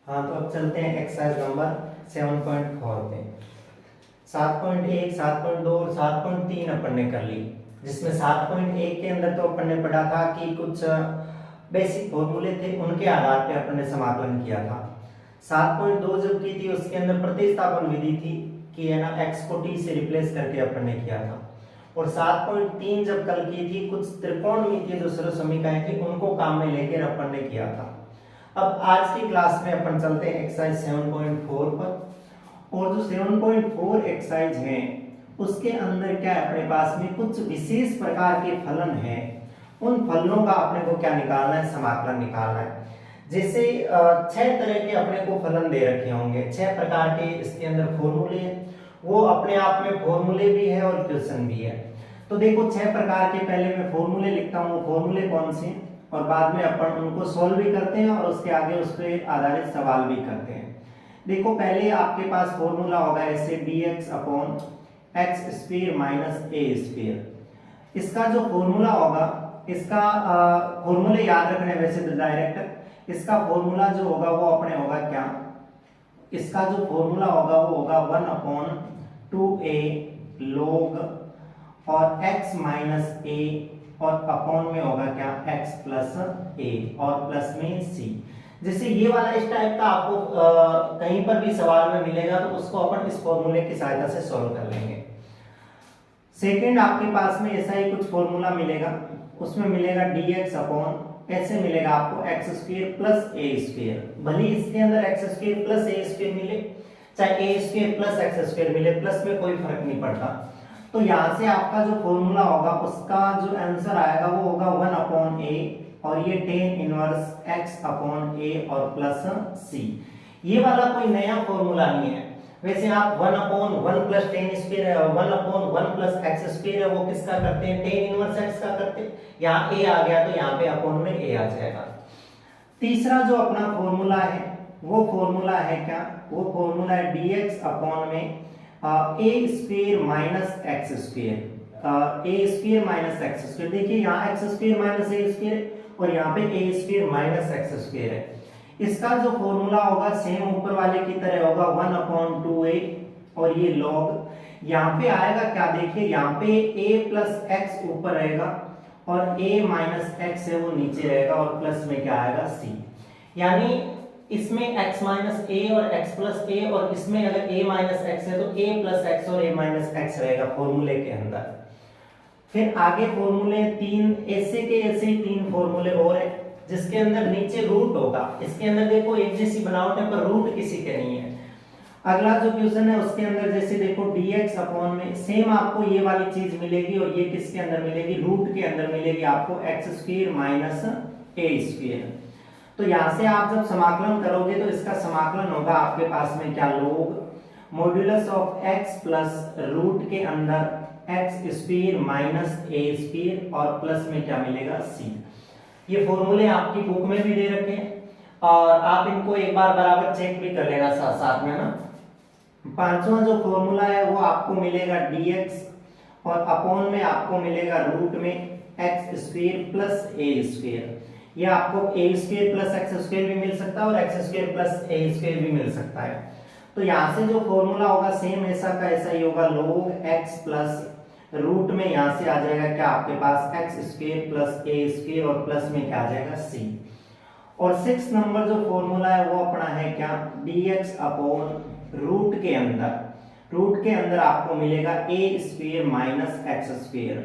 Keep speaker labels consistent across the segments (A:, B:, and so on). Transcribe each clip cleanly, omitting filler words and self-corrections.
A: हाँ, तो अब चलते हैं एक्सरसाइज नंबर 7.4 पे। 7.1, 7.2 और 7.3 अपन ने कर ली, जिसमें 7.1 के अंदर तो अपन ने पढ़ा था कि कुछ बेसिक फॉर्मूले थे, उनके आधार पे अपन ने समाकलन किया था। 7.2 जब की थी उसके अंदर प्रतिस्थापन विधि थी कि है ना x को t से रिप्लेस करके अपन ने किया था। और 7.3 जब कल की थी कुछ त्रिकोणमितीय जो सरल समीकरण थी उनको काम में लेकर अपन ने किया था। अब आज की क्लास में अपन चलते हैं एक्सरसाइज 7.4 पर। और जो 7.4 एक्सरसाइज है उसके अंदर क्या है, अपने पास में कुछ विशेष प्रकार के फलन हैं। उन फलनों का अपने को क्या निकालना है, समाकलन निकालना है। जैसे 6 तरह के अपने को फलन दे रखे होंगे, 6 प्रकार के इसके अंदर फॉर्मूले हैं। वो अपने आप में फॉर्मूले भी है और क्वेश्चन भी है। तो देखो 6 प्रकार के पहले मैं फॉर्मूले लिखता हूँ, फॉर्मूले कौन से हैं, और बाद में अपन उनको सोल्व भी करते हैं और उसके आगे उस पर आधारित सवाल भी करते हैं। देखो पहले आपके पास फॉर्मूला होगा ऐसे dx upon x square minus a square. इसका जो फॉर्मूला होगा, इसका फॉर्मूले याद रखने वैसे तो डायरेक्ट, इसका फॉर्मूला जो होगा वो अपने होगा क्या, इसका जो फॉर्मूला होगा वो होगा 1/2a log और x माइनस a और अपॉन में होगा क्या x प्लस a और प्लस में c। जैसे ये वाला इस टाइप का आपको कहीं पर भी सवाल में मिलेगा तो उसको अपन इस फॉर्मूले की सहायता से सॉल्व कर लेंगे। सेकंड आपके पास में ऐसा ही कुछ फॉर्मूला मिलेगा, उसमें मिलेगा dx अपॉन ऐसे मिलेगा आपको एक्स स्क्वायर प्लस ए स्क्वायर। भले इसके अंदर एक्स स्क्वायर प्लस ए स्क्वायर मिले चाहे ए स्क्वायर प्लस एक्स स्क्वायर मिले, प्लस में कोई फर्क नहीं पड़ता। तो यहाँ से आपका जो फॉर्मूला होगा उसका जो आंसर आएगा वो होगा 1/a और ये tan inverse x upon a और प्लस c। ये वाला कोई नया फॉर्मूला नहीं है। वैसे आप 1/1 प्लस tan स्क्वायर है, 1/1 प्लस x स्क्वायर है, वो किसका करते हैं, tan इनवर्स x का करते हैं। यहाँ a आ गया तो यहाँ पे अपॉन में a आ जाएगा। तीसरा जो अपना फॉर्मूला है वो फॉर्मूला है क्या, वो फॉर्मूला है dx अपॉन में a square minus x square, a square minus x square. देखिए यहाँ x square minus a square और यहाँ पे a square minus x square है। इसका जो फॉर्मूला होगा सेम ऊपर वाले की तरह होगा 1/2a और ये log यहाँ पे आएगा क्या, देखिए यहाँ पे a प्लस एक्स ऊपर रहेगा और a माइनस एक्स है वो नीचे रहेगा और प्लस में क्या आएगा c। यानी इसमें x माइनस a और x प्लस a और इसमें अगर a माइनस x है तो a प्लस x और a माइनस x रहेगा फॉर्मूले के अंदर। फिर आगे फॉर्मूले 3 ऐसे के ऐसे ही 3 फॉर्मूले और है जिसके अंदर नीचे रूट होगा। इसके अंदर देखो एक जैसी बनावट है पर रूट किसी के नहीं है। अगला जो क्वेश्चन है उसके अंदर जैसे देखो dx अपॉन में सेम आपको ये वाली चीज मिलेगी और ये किसके अंदर मिलेगी, रूट के अंदर मिलेगी आपको x square minus a square. तो यहाँ से आप जब समाकलन करोगे तो इसका समाकलन होगा आपके पास में क्या, लोग modulus of x plus root के अंदर x square minus a square और प्लस में क्या मिलेगा c। ये फॉर्मूले आपकी बुक में भी दे रखे हैं और आप इनको एक बार बराबर चेक भी कर लेना साथ साथ में ना। पांचवा जो फॉर्मूला है वो आपको मिलेगा dx और अपॉन में आपको मिलेगा रूट में एक्स स्क्वायर प्लस ए स्क्वायर। ये आपको ए स्क्वायर प्लस एक्स स्क्वायर भी मिल सकता है और एक्स स्क्वायर प्लस ए स्क्वायर भी मिल सकता है। तो यहाँ से जो फॉर्मूला होगा सेम ऐसा का ऐसा ही होगा, log x प्लस रूट में यहाँ से आ जाएगा क्या आपके पास एक्स स्क्वायर प्लस ए स्क्वायर और प्लस में क्या आ जाएगा c। और 6 नंबर जो फॉर्मूला है वो अपना है क्या, dx अपॉन रूट के अंदर आपको मिलेगा a square minus x square.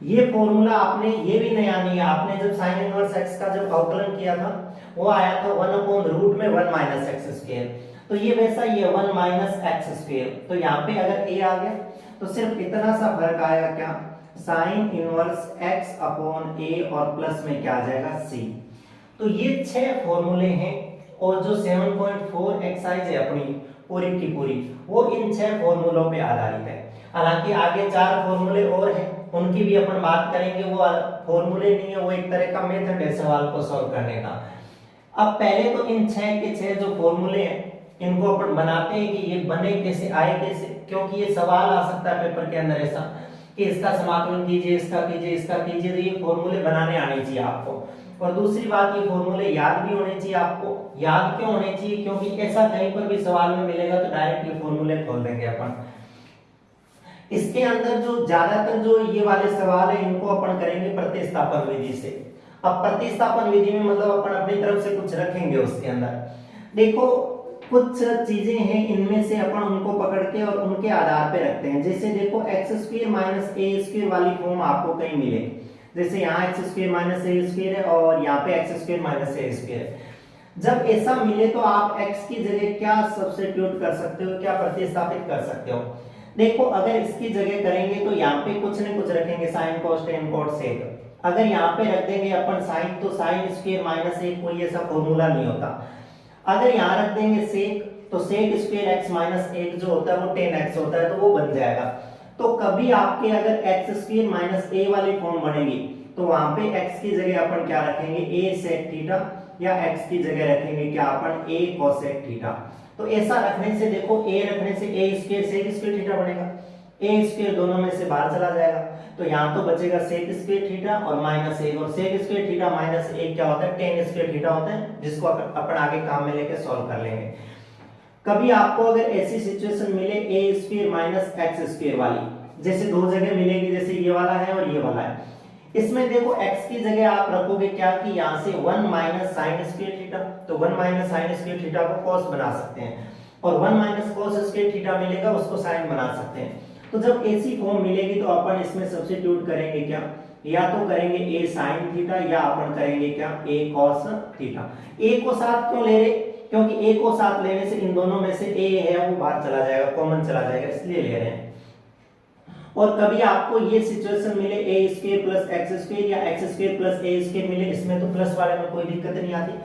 A: ये फॉर्मूला आपने, ये भी नया नहीं है, आपने जब साइन इनवर्स x का जब अवकलन किया था वो आया था 1/रूट में 1 माइनस एक्स स्क्वायर। तो ये वैसा ही है 1 माइनस एक्स स्क्वायर। तो यहाँ पे अगर a आ गया तो सिर्फ इतना सा फर्क आएगा क्या, sine inverse x upon a और प्लस में क्या आ जाएगा c। तो ये 6 फॉर्मूले हैं और जो 7.4 एक्सरसाइज है अपनी पूरी की पूरी वो इन 6 फॉर्मूलों पे आधारित है। हालांकि आगे 4 फॉर्मूले और हैं उनकी भी अपन बात करेंगे। वो फॉर्मूले नहीं है, वो एक तरह का मेथड है सवाल को सॉल्व करने का। अब पहले तो इन 6 के 6 जो फॉर्मूले हैं इनको अपन बनाते हैं कि ये बने कैसे, आए कैसे, क्योंकि ये सवाल आ सकता है पेपर के अंदर ऐसा कि इसका समाकलन कीजिए, इसका कीजिए, इसका कीजिए। तो ये फॉर्मूले बनाने आने चाहिए आपको और दूसरी बात, ये फॉर्मूले याद भी होने चाहिए आपको। याद क्यों होने चाहिए? क्योंकि ऐसा कहीं पर भी सवाल में मिलेगा तो डायरेक्ट ये फॉर्मूले खोल देंगे अपन। इसके अंदर जो ज्यादातर जो ये वाले सवाल है इनको अपन करेंगे प्रतिस्थापन विधि से। अब प्रतिस्थापन विधि में मतलब अपन अपनी तरफ से कुछ रखेंगे उसके अंदर। देखो कुछ चीजें हैं, इनमें से अपन उनको पकड़ के और उनके आधार पे रखते हैं। जैसे देखो x square minus a square वाली फॉर्म आपको कहीं मिले, जैसे यहाँ x square minus a square है और यहाँ पे x square minus a square है। जब ऐसा मिले तो आप x की जगह क्या सब्स्टिट्यूट कर सकते हो, क्या प्रतिस्थापित कर सकते हो? देखो अगर इसकी जगह करेंगे तो यहाँ पे कुछ न कुछ रखेंगे, sine cos tan cot sec। अगर यहाँ पे रख देंगे अपन साइन, तो साइन स्क्वायर माइनस एक कोई ऐसा फॉर्मूला नहीं होता। अगर यहाँ रख देंगे सेक, तो सेक स्क्वायर एक्स माइनस एक जो होता है वो tan x होता है, तो वो बन जाएगा। तो कभी आपके अगर एक्स स्क्वायर माइनस ए वाली फॉर्म बनेगी तो वहां पे x की जगह अपन क्या रखेंगे, a sec थीटा, या x की जगह रखेंगे क्या अपन a cosec थीटा। तो ऐसा रखने से देखो a रखने से a square sec square theta बनेगा, a स्क्वायर दोनों में से बाहर चला जाएगा, तो यहाँ तो बचेगा sec स्क्वायर थीटा और माइनस एक, और sec स्क्वायर थीटा माइनस एक क्या होता है, tan स्क्वायर थीटा होता है, जिसको अपन आगे काम में लेके सॉल्व कर लेंगे। कभी आपको अगर ऐसी सिचुएशन मिले a square minus x square वाली, जैसे दो जगह मिलेगी, जैसे ये वाला है और ये वाला है, इसमें देखो x की जगह आप रखोगे क्या कि यहाँ से 1 माइनस साइन स्क्वायर थीटा, तो 1 माइनस साइन स्क्वायर थीटा को cos बना सकते हैं, और 1 माइनस cos स्क्वायर थीटा मिलेगा उसको साइन बना सकते हैं। तो जब ऐसी फॉर्म मिलेगी तो अपन इसमें सब्स्टिट्यूट करेंगे क्या, या तो करेंगे a साइन थीटा या अपन करेंगे क्या a cos थीटा। a को साथ क्यों ले रहे, क्योंकि a को साथ लेने से इन दोनों में से a है वो बाहर चला जाएगा, कॉमन चला जाएगा, इसलिए ले रहे हैं। और कभी आपको ये सिचुएशन मिले a square plus x square या x square plus a square मिले, इसमें तो प्लस वाले में कोई दिक्कत नहीं आती।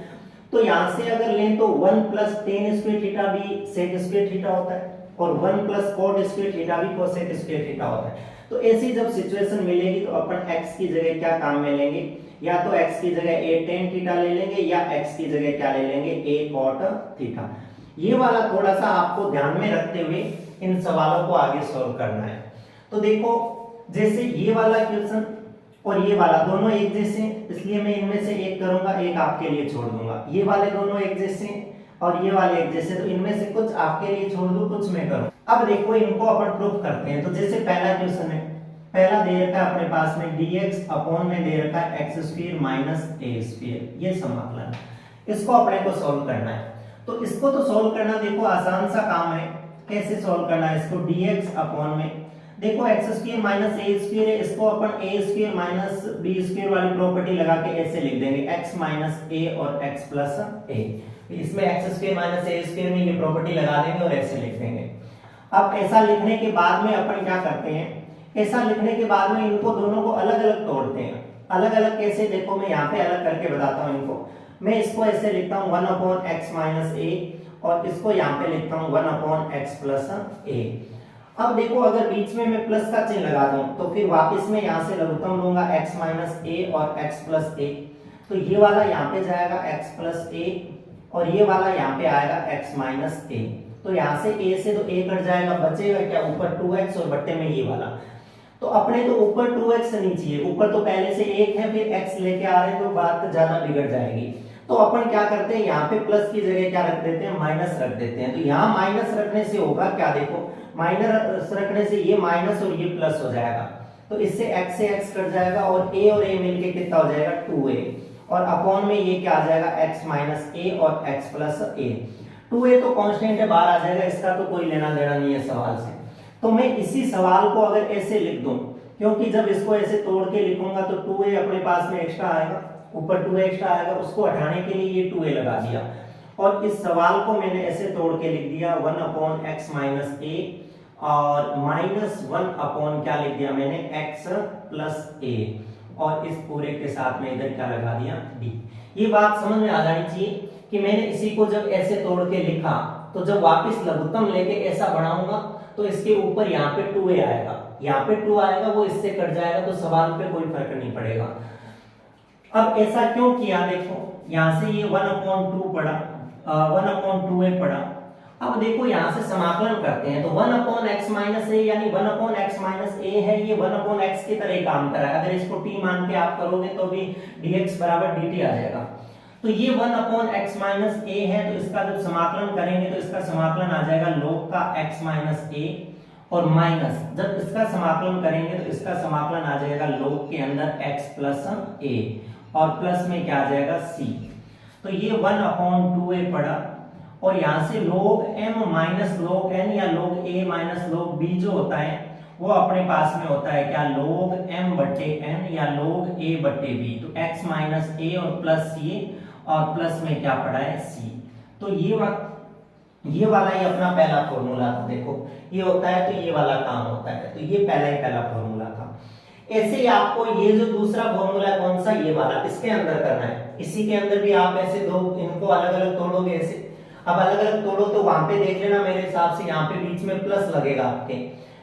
A: तो यहाँ से अगर लें तो 1 प्लस tan स्क्वायर थीटा भी sec स्क्वायर थीटा होता है, और 1 प्लस cot स्क्वायर थीटा भी cosec स्क्वायर थीटा होता है। तो ऐसी जब सिचुएशन मिलेगी तो अपन x की जगह क्या काम में लेंगे, या तो x की जगह a tan थीटा ले लेंगे या x की जगह क्या ले लेंगे, a cot थीटा। ये वाला थोड़ा सा आपको ध्यान में रखते हुए इन सवालों को आगे सॉल्व करना है। तो देखो जैसे ये वाला क्वेश्चन और ये वाला दोनों एक जैसे, इसलिए मैं इनमें से एक करूंगा, एक आपके लिए छोड़ दूंगा। ये वाले दोनों एक जैसे और ये वाले एक जैसे, तो इनमें से कुछ आपके लिए छोड़ दूं, कुछ मैं करूं। अब देखो इनको अपन प्रूफ करते हैं। तो जैसे पहला क्वेश्चन है, पहला दे रखा है अपने पास में dx अपॉन में दे रखा है x square minus a square, ये समाकलन, इसको अपने को सॉल्व करना है। तो इसको तो सॉल्व करना देखो आसान सा काम है। कैसे सॉल्व करना है इसको, dx अपॉन में देखो x square minus a square है, इसको अपन ए स्क्वायर माइनस बी स्क्वायर वाली प्रॉपर्टी लगा के ऐसे लिख देंगे, एक्स माइनस ए और एक्स प्लस ए। इसमें x square minus a square में ये प्रॉपर्टी लगा देंगे और ऐसे लिख देंगे। अब ऐसा लिखने के बाद में अपन क्या करते हैं, ऐसा लिखने के बाद में इनको दोनों को अलग अलग तोड़ते हैं। अलग अलग कैसे, देखो मैं यहाँ पे अलग करके बताता हूँ इनको। मैं इसको ऐसे लिखता हूँ 1 अपॉन एक्स माइनस ए, और इसको यहाँ पे लिखता हूँ 1 अपॉन एक्स प्लस ए। अब देखो अगर बीच में मैं प्लस का चिन्ह लगा दूं तो फिर वापस में यहाँ से लघुत्तम लूंगा x माइनस ए और x प्लस ए, तो ये वाला यहाँ पे जाएगा x प्लस ए और ये वाला यहाँ पे आएगा x माइनस ए। तो यहाँ से a से तो a कट जाएगा, बचेगा क्या, ऊपर 2x और बट्टे में ये वाला। तो अपने तो ऊपर 2x नहीं चाहिए, ऊपर तो पहले से 1 है, फिर x लेके आ रहे हैं तो बात ज्यादा बिगड़ जाएगी। तो अपन क्या करते हैं, यहाँ पे प्लस की जगह क्या रख देते हैं, माइनस रख देते हैं। तो यहाँ माइनस रखने से होगा क्या, देखो माइनस रखने से ये माइनस और ये प्लस हो जाएगा, तो इससे x से x कट जाएगा और a और a मिलके कितना हो जाएगा 2a, और अपॉन में ये क्या आ जाएगा x माइनस a और x प्लस a। 2a तो कांस्टेंट है, बाहर आ जाएगा, इसका तो कोई लेना देना नहीं है सवाल से। तो मैं इसी सवाल को अगर ऐसे लिख दूं, क्योंकि जब इसको ऐसे तोड़ के लिखूंगा तो 2a अपने पास में एक्स्ट्रा आएगा, ऊपर 2a एक्स्ट्रा आएगा, उसको हटाने के लिए ये 2a लगा दिया, और इस सवाल को मैंने ऐसे तोड़ के लिख दिया 1 अपॉन एक्स माइनस ए और माइनस 1 अपॉन क्या लिख दिया मैंने, x प्लस a, और इस पूरे के साथ में इधर क्या लगा दिया d। ये बात समझ में आ जानी चाहिए कि मैंने इसी को जब ऐसे तोड़ के लिखा तो जब वापस लघुत्तम लेके ऐसा बढ़ाऊंगा तो इसके ऊपर यहाँ पे 2a आएगा, यहाँ पे 2 आएगा, वो इससे कट जाएगा, तो सवाल पे कोई फर्क नहीं पड़ेगा। अब ऐसा क्यों किया, देखो यहाँ से ये 1/2 पड़ा, 1/2a पड़ा, अब देखो यहाँ से समाकलन करते हैं तो 1/x माइनस ए यानी 1/x माइनस ए है, ये 1/x की तरह काम कर रहा है। अगर इसको t मान के आप करोगे तो भी dx बराबर dt आ जाएगा। तो ये 1/x माइनस ए है, तो इसका जब समाकलन करेंगे तो इसका समाकलन आ जाएगा log का x माइनस ए, और माइनस जब इसका समाकलन करेंगे तो इसका समाकलन आ जाएगा log के अंदर x प्लस a, और प्लस में क्या आ जाएगा c। तो ये 1/2a पड़ा, और यहाँ से log m minus log n या log a minus log b जो होता है वो अपने पास में होता है क्या, log m बटे n या log a बटे b। तो x माइनस a और प्लस c, और प्लस में क्या पड़ा है c। तो ये वाला ही अपना पहला फॉर्मूला था। देखो ये होता है तो ये वाला काम होता है, तो ये पहला फॉर्मूला था। ऐसे ही आपको ये जो दूसरा फॉर्मूला है कौन सा, ये वाला, इसके अंदर करना है। इसी के अंदर भी आप ऐसे दो इनको अलग अलग तोड़ोगे ऐसे। अब अलग अलग तोड़ो तो वहां पे देख लेना, मेरे हिसाब से यहाँ पे बीच में प्लस लगेगा, आपके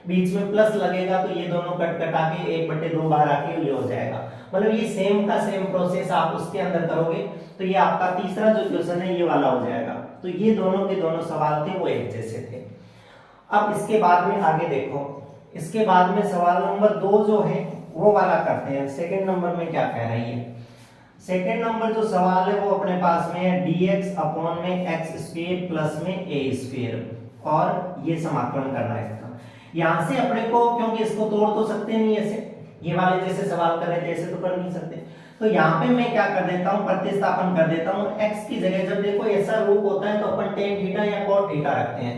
A: बीच में प्लस लगेगा, तो ये दोनों कट कटा के 1/2 बार आके ये हो जाएगा। मतलब ये सेम का सेम प्रोसेस आप उसके अंदर करोगे तो ये आपका तीसरा जो क्वेश्चन है ये वाला हो जाएगा। तो ये दोनों के दोनों सवाल थे वो एक जैसे थे। अब इसके बाद में आगे देखो, इसके बाद में सवाल नंबर 2 जो है वो वाला करते हैं। सेकंड नंबर में क्या कह रही है, सेकंड नंबर जो सवाल है वो अपने पास में है dx अपॉन में x स्क्वायर प्लस में a स्क्वायर, और ये समाकलन करना है इसका। यहां से अपने को, क्योंकि इसको तोड़ तो सकते नहीं ऐसे, ये वाले जैसे सवाल कर रहे थे ऐसे तो कर नहीं सकते, तो यहाँ पे मैं क्या कर देता हूँ, प्रतिस्थापन कर देता हूँ। x की जगह जब देखो ऐसा रूप होता है तो अपन tan थीटा या cot थीटा रखते हैं,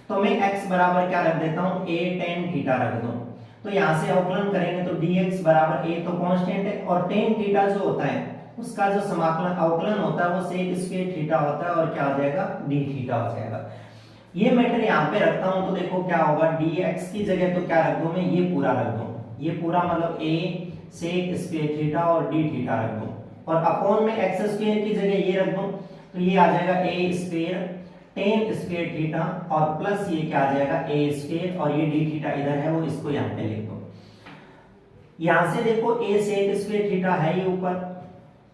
A: तो मैं x बराबर क्या रख देता हूँ, a tan थीटा रख दूं। तो यहाँ से अवकलन करेंगे तो dx बराबर a तो कांस्टेंट है, और tan थीटा जो होता है उसका जो समाकलन अवकलन होता है वो sec स्क्वायर थीटा होता है, और क्या हो जाएगा, d थीटा हो जाएगा। ये मैटर यहाँ पे रखता हूँ तो देखो क्या होगा, dx की जगह तो क्या रख दूं मैं, ये पूरा रख दूं, ये पूरा मतलब a sec स्क्वायर थीटा और d थीटा रख दूं, और अपॉन में x स्क्वायर की जगह ये रख दूं, तो ये आ जाएगा a square tan square theta, और प्लस ये क्या आ जाएगा a स्क्वायर, और ये d थीटा इधर है वो इसको यहाँ पे लिख दो। यहाँ से देखो a sec स्क्वायर थीटा है ये ऊपर,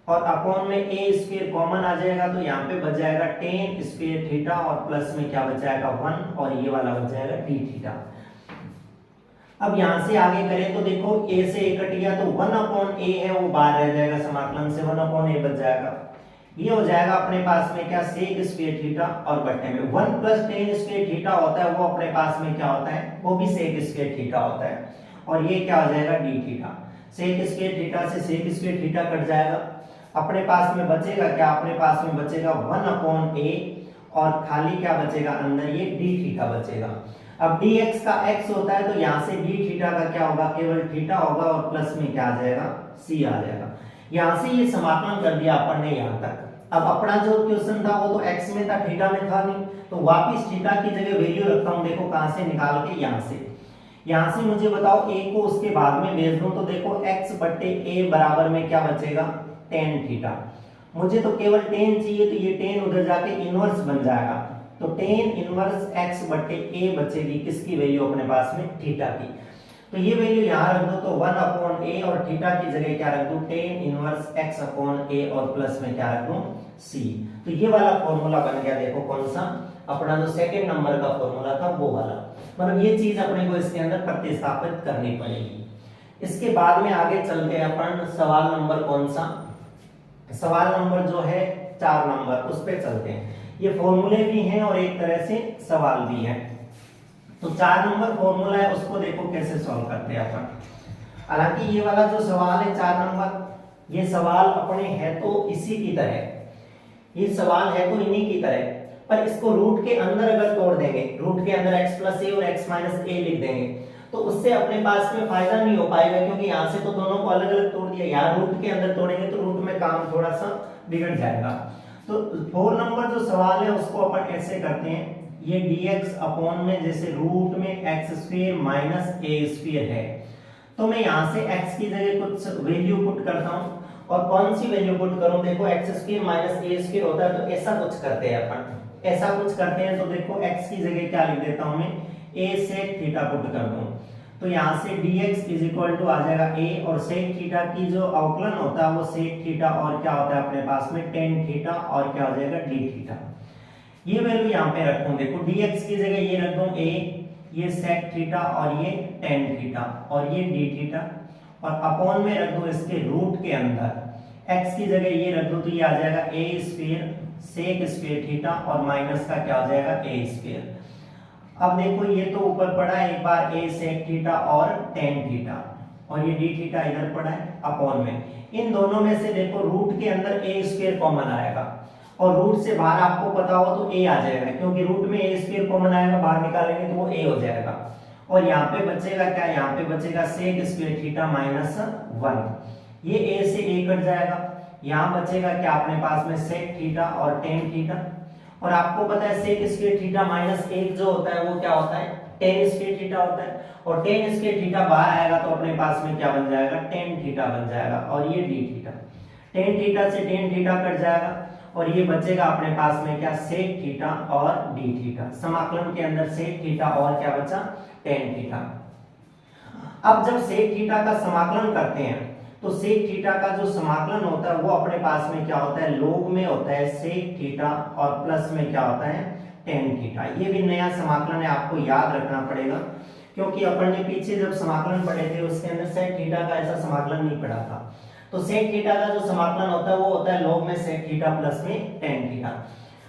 A: और अपॉन में a स्क्वायर कॉमन आ जाएगा, तो यहाँ पे बच जाएगा tan स्क्वायर थीटा, और प्लस में क्या बच जाएगा 1, और ये वाला बच जाएगा d थीटा। अब यहाँ से आगे करें तो देखो a से a कट गया तो 1/a है वो बाहर रह जाएगा, समाकलन से 1/a बच जाएगा। ये हो जाएगा अपने पास में क्या, sec स्क्वायर थीटा, और बटे में 1 प्लस tan स्क्वायर थीटा होता है वो अपने पास में क्या होता है, वो भी sec स्क्वायर थीटा होता है, और ये क्या हो जाएगा d theta. sec square theta से sec स्क्वायर थीटा कट जाएगा, अपने पास में बचेगा क्या, अपने पास में बचेगा 1/a, और खाली क्या बचेगा अंदर, ये d थीटा बचेगा। अब dx का x होता है तो यहाँ से d थीटा का क्या होगा, केवल थीटा होगा, और प्लस में क्या आ जाएगा, c आ जाएगा। यहाँ से ये समाकलन कर दिया अपन ने यहाँ तक। अब अपना जो क्वेश्चन था वो तो x में था, थीटा में था नहीं, तो वापिस थीटा की जगह वैल्यू रखता हूँ। देखो कहां से निकाल के, यहाँ से मुझे बताओ a को उसके भाग में भेज दूं, तो देखो x बटे a बराबर में क्या बचेगा, tan थीटा। मुझे तो केवल tan चाहिए, तो ये tan उधर जाके इनवर्स बन जाएगा, तो tan इनवर्स x बटे a बचेगी, किसकी वैल्यू अपने पास में, थीटा की। तो ये वैल्यू यहाँ रख दो, तो 1/a, और थीटा की जगह क्या रख दूं, tan इनवर्स x/a, और प्लस में क्या रख दूं, c। तो ये वाला फॉर्मूला बन गया। देखो कौन सा, अपना जो सेकंड नंबर का फॉर्मूला था वो वाला, मतलब ये चीज अपने को इसके अंदर प्रतिस्थापित करनी पड़ेगी। इसके बाद में आगे चलते हैं अपन, सवाल नंबर कौन सा, सवाल नंबर जो है 4 नंबर, उस पे चलते हैं। ये फॉर्मूले भी हैं और एक तरह से सवाल भी है। तो 4 नंबर फॉर्मूला है, उसको देखो कैसे सॉल्व करते हैं अपन। हालांकि ये वाला जो सवाल है 4 नंबर, ये सवाल अपने है तो इसी की तरह, ये सवाल है तो इन्हीं की तरह, पर इसको रूट के अंदर अगर तोड़ देंगे, रूट के अंदर x प्लस a और x माइनस a लिख देंगे, तो उससे अपने पास में फायदा नहीं हो पाएगा, क्योंकि यहाँ से तो दोनों को अलग अलग तोड़ दिया, यहाँ रूट के अंदर तोड़ेंगे तो रूट में काम थोड़ा सा बिगड़ जाएगा। तो 4 नंबर जो सवाल है उसको अपन ऐसे करते हैं, ये dx अपॉन में जैसे रूट में x square minus a square है, तो मैं यहाँ से x की जगह कुछ वैल्यू पुट करता हूँ, और कौन सी वैल्यू पुट करूं, देखो x square minus a square होता है, तो ऐसा कुछ करते हैं अपन, ऐसा कुछ करते हैं। तो देखो x की जगह क्या लिख देता हूं मैं, a sec थीटा पुट कर दूं, तो यहाँ से dx इज इक्वल टू आ जाएगा a, और sec थीटा की जो अवकलन होता है वो sec थीटा, और क्या होता है अपने पास में tan थीटा, और क्या हो जाएगा d थीटा। ये वैल्यू यहाँ पे रखूं, देखो dx की जगह ये रख दूं a, ये sec थीटा और ये tan थीटा और ये d थीटा, और अपॉन में रख दूं इसके रूट के अंदर x की जगह ये रख दूं तो ये आ जाएगा a square sec square theta और माइनस का क्या हो जाएगा a स्क्वायर। अब देखो ये तो ऊपर पड़ा है एक बार a sec थीटा और tan थीटा और ये d थीटा इधर पड़ा है अपॉन में, इन दोनों में से देखो रूट के अंदर a स्क्वायर कॉमन आएगा और रूट से बाहर आपको पता हो तो a आ जाएगा, क्योंकि रूट में a स्क्वायर कॉमन आएगा, बाहर निकालेंगे तो वो a हो जाएगा। और यहाँ पे बचेगा क्या, यहाँ पे बचेगा sec स्क्वायर थीटा माइनस 1, ये a से a कट जाएगा, यहाँ बचेगा क्या अपने पास में sec थीटा और tan थीटा, और आपको पता है sec स्क्वायर थीटा माइनस 1 जो होता है वो क्या होता है tan स्क्वायर थीटा होता है, और tan स्क्वायर थीटा बाहर आएगा तो अपने पास में क्या बन जाएगा tan थीटा बन जाएगा, और ये d थीटा, tan थीटा से tan थीटा कट जाएगा और ये बचेगा अपने पास में क्या sec थीटा और d थीटा, समाकलन के अंदर sec थीटा और क्या बचा tan थीटा। अब जब sec थीटा का समाकलन करते हैं तो sec थीटा का जो समाकलन होता है वो अपने पास में क्या होता है log में होता है sec थीटा और प्लस में क्या होता है tan थीटा। ये भी नया समाकलन है, आपको याद रखना पड़ेगा, क्योंकि अपन ने पीछे जब समाकलन पढ़े थे उसके अंदर sec थीटा का ऐसा समाकलन नहीं पढ़ा था। तो sec थीटा का जो समाकलन होता है वो होता है log में sec थीटा प्लस में tan थीटा।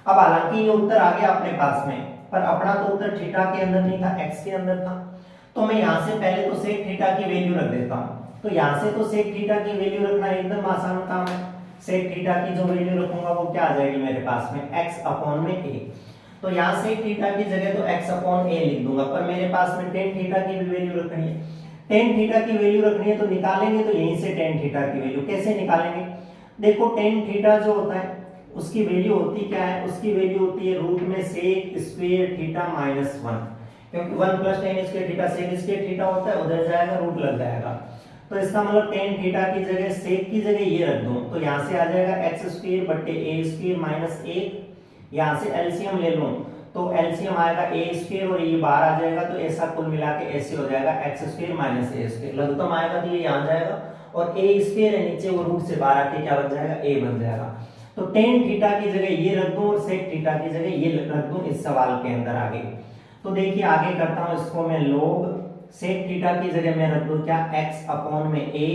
A: अब हालांकि ये उत्तर आ गया अपने पास में, पर अपना तो उत्तर थीटा के अंदर नहीं था, x के अंदर था, तो मैं यहाँ से पहले तो sec थीटा की वैल्यू रख देता हूँ। तो यहाँ से तो sec थीटा की वैल्यू रखना एकदम आसान काम है, sec थीटा की जो वैल्यू रखूंगा वो क्या आ जाएगी मेरे पास में x अपॉन में a, तो यहाँ sec थीटा की जगह तो x अपॉन a लिख दूंगा, पर मेरे पास में tan थीटा की भी वैल्यू रखनी है, tan थीटा की वैल्यू रखनी है तो निकालेंगे तो यहीं से tan थीटा की वैल्यू कैसे निकालेंगे, देखो tan थीटा जो होता है उसकी वैल्यू होती क्या है, उसकी वैल्यू होती है रूट में sec स्क्वायर थीटा माइनस 1, क्योंकि 1 plus tan square theta sec square theta होता है, उधर जाएगा रूट लग जाएगा, तो इसका मतलब tan थीटा की जगह sec की जगह ये रख दूं तो यहाँ से आ जाएगा x स्क्वायर बटे a स्क्वायर माइनस 1, यहाँ से एलसीएम ले लूं तो एलसीएम आएगा a स्क्वायर और ये बाहर आ जाएगा, तो ऐसा कुल मिला के ऐसे हो जाएगा x square minus a square, लघुत्तम आएगा तो ये यहाँ जाएगा और a स्क्वायर है नीचे वो रूट से बाहर आके क्या बन जाएगा a बन जाएगा। तो tan थीटा की जगह ये रख दूं और sec थीटा की जगह ये रख दूं इस सवाल के अंदर आगे। तो देखिए आगे करता हूं इसको मैं log sec थीटा की जगह मैं रख दूं क्या x अपॉन में a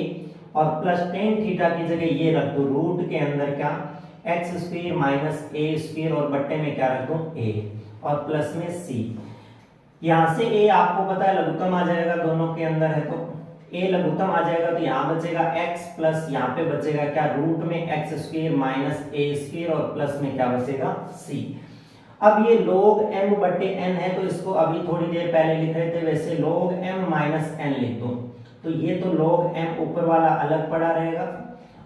A: और प्लस tan थीटा की जगह ये रख दूं रूट के अंदर क्या x square minus a square और बट्टे में क्या रख दूं a और प्लस में c। यहाँ से a आपको पता है लघुत्तम आ जाएगा, दोनों के अंदर है तो a लघुत्तम आ जाएगा, तो यहाँ बचेगा x प्लस यहाँ पे बचेगा क्या रूट में x square minus a square और प्लस में क्या बचेगा c। अब ये log m बटे n है तो इसको अभी थोड़ी देर पहले लिख रहे थे वैसे log m माइनस n लिख दूं, तो ये तो log m ऊपर वाला अलग पड़ा रहेगा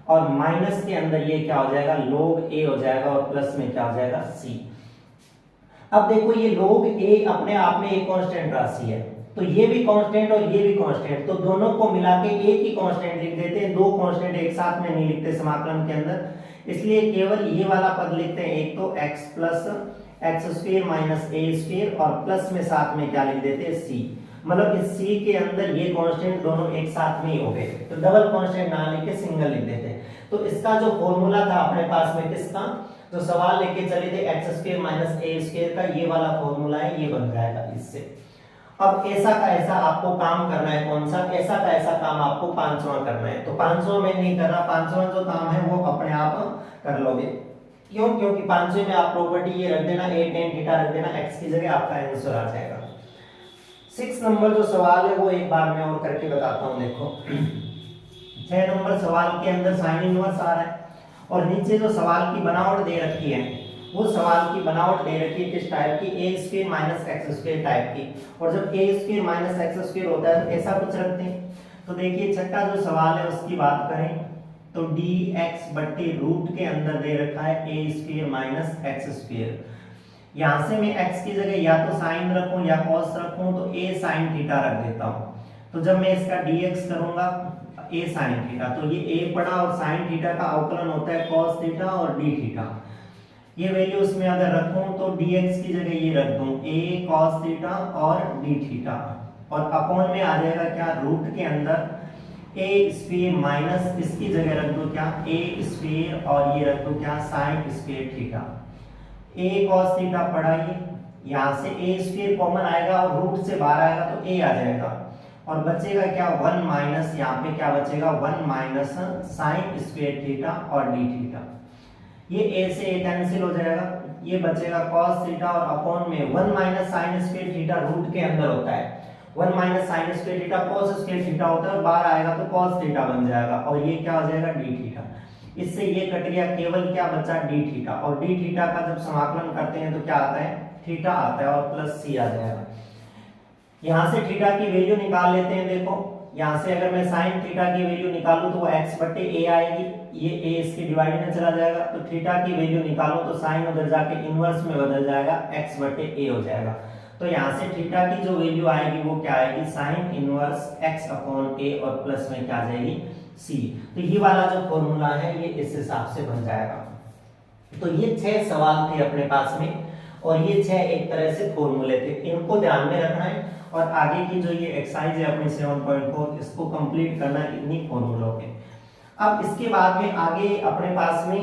A: और माइनस के अंदर ये क्या हो जाएगा log a हो जाएगा और प्लस में क्या हो जाएगा c। अब देखो ये log a अपने आप में एक कांस्टेंट राशि है, तो ये भी कांस्टेंट और ये भी कांस्टेंट, तो दोनों को मिला के एक ही कांस्टेंट लिख देते हैं, दो कांस्टेंट एक साथ में नहीं लिखते समाकलन के अंदर, इसलिए केवल ये वाला पद लिखते हैं, एक तो x plus x square minus a square और प्लस में साथ में क्या लिख देते हैं c, मतलब इस c के अंदर ये कांस्टेंट दोनों एक साथ में ही हो गए, तो डबल कांस्टेंट ना लिख सिंगल लिख देते हैं। तो इसका जो फॉर्मूला था अपने पास में किसका, जो सवाल लेके चले थे x square minus a square का, ये वाला फॉर्मूला है, ये बन जाएगा इससे। अब ऐसा का ऐसा आपको काम करना है, कौन सा, ऐसा का ऐसा काम आपको 5वां करना है, तो 5वां में नहीं कर रहा, 5वां जो काम है वो अपने आप कर लोगे, क्यों, क्योंकि 5वें में आप प्रॉपर्टी ये रख देना a tan थीटा रख देना, x की जगह आपका आंसर आ जाएगा। 6 नंबर जो सवाल है वो एक बार मैं और करके बताता हूँ। देखो 6 नंबर सवाल के अंदर साइन इनवर्स आ रहा है और नीचे जो सवाल की बनावट दे रखी है वो सवाल की बनावट दे रखी है किस टाइप की, a square minus x square type की, और जब a square minus x square होता है तो ऐसा कुछ रखते हैं। तो देखिए छठा जो सवाल है उसकी बात करें तो dx बट्टे रूट के अंदर दे रखा है a square minus x square, यहाँ से मैं x की जगह या तो साइन रखूं या cos रखूं, तो a sin थीटा रख देता हूं, तो जब मैं इसका dx करूंगा a sin थीटा, तो ये a पड़ा और sin थीटा का अवकलन होता है cos थीटा और d थीटा, ये वैल्यू उसमें अगर रखूं तो dx की जगह ये रख दूं a cos थीटा और d थीटा और अपॉन में आ जाएगा क्या रूट के अंदर a स्क्वायर माइनस इसकी जगह रख दो क्या a स्क्वायर और ये रख दो क्या sin square theta. a cos theta पढ़ा ये, यहाँ से a स्क्वायर कॉमन आएगा और रूट से बाहर आएगा तो a आ जाएगा और बचेगा क्या 1 माइनस, यहाँ पे क्या बचेगा 1 माइनस साइन स्क्वायर थीटा और डी थीटा। ये a से a कैंसिल हो जाएगा, ये बचेगा cos थीटा और अपॉन में 1 minus sine square theta root के अंदर होता है, 1 minus sine square theta cos square theta होता है और बाहर आएगा तो cos थीटा बन जाएगा और ये क्या हो जाएगा d थीटा। इससे ये कट गया, केवल क्या बचा d थीटा और d थीटा का जब समाकलन करते हैं तो क्या आता है थीटा आता है और प्लस c आ जाएगा। यहाँ से थीटा की वैल्यू निकाल लेते हैं। देखो यहाँ से अगर मैं साइन थीटा की वैल्यू निकालूं तो वो x बटे a आएगी, ये a इसके डिवाइड में चला जाएगा तो थीटा की वैल्यू निकालो तो साइन उधर जाके इनवर्स में बदल जाएगा, x बटे a हो जाएगा। तो यहाँ से थीटा की जो वैल्यू आएगी वो क्या आएगी sine inverse x upon a और प्लस में क्या आ जाएगी c। तो ये वाला जो फॉर्मूला है ये इस हिसाब से बन जाएगा। तो ये 6 सवाल थे अपने पास में और ये 6 एक तरह से फॉर्मूले थे, इनको ध्यान में रखना है और आगे की जो ये एक्सरसाइज है अपनी 7.4 इसको कंप्लीट करना है इन्हीं फॉर्मूलों के। अब इसके बाद में आगे अपने पास में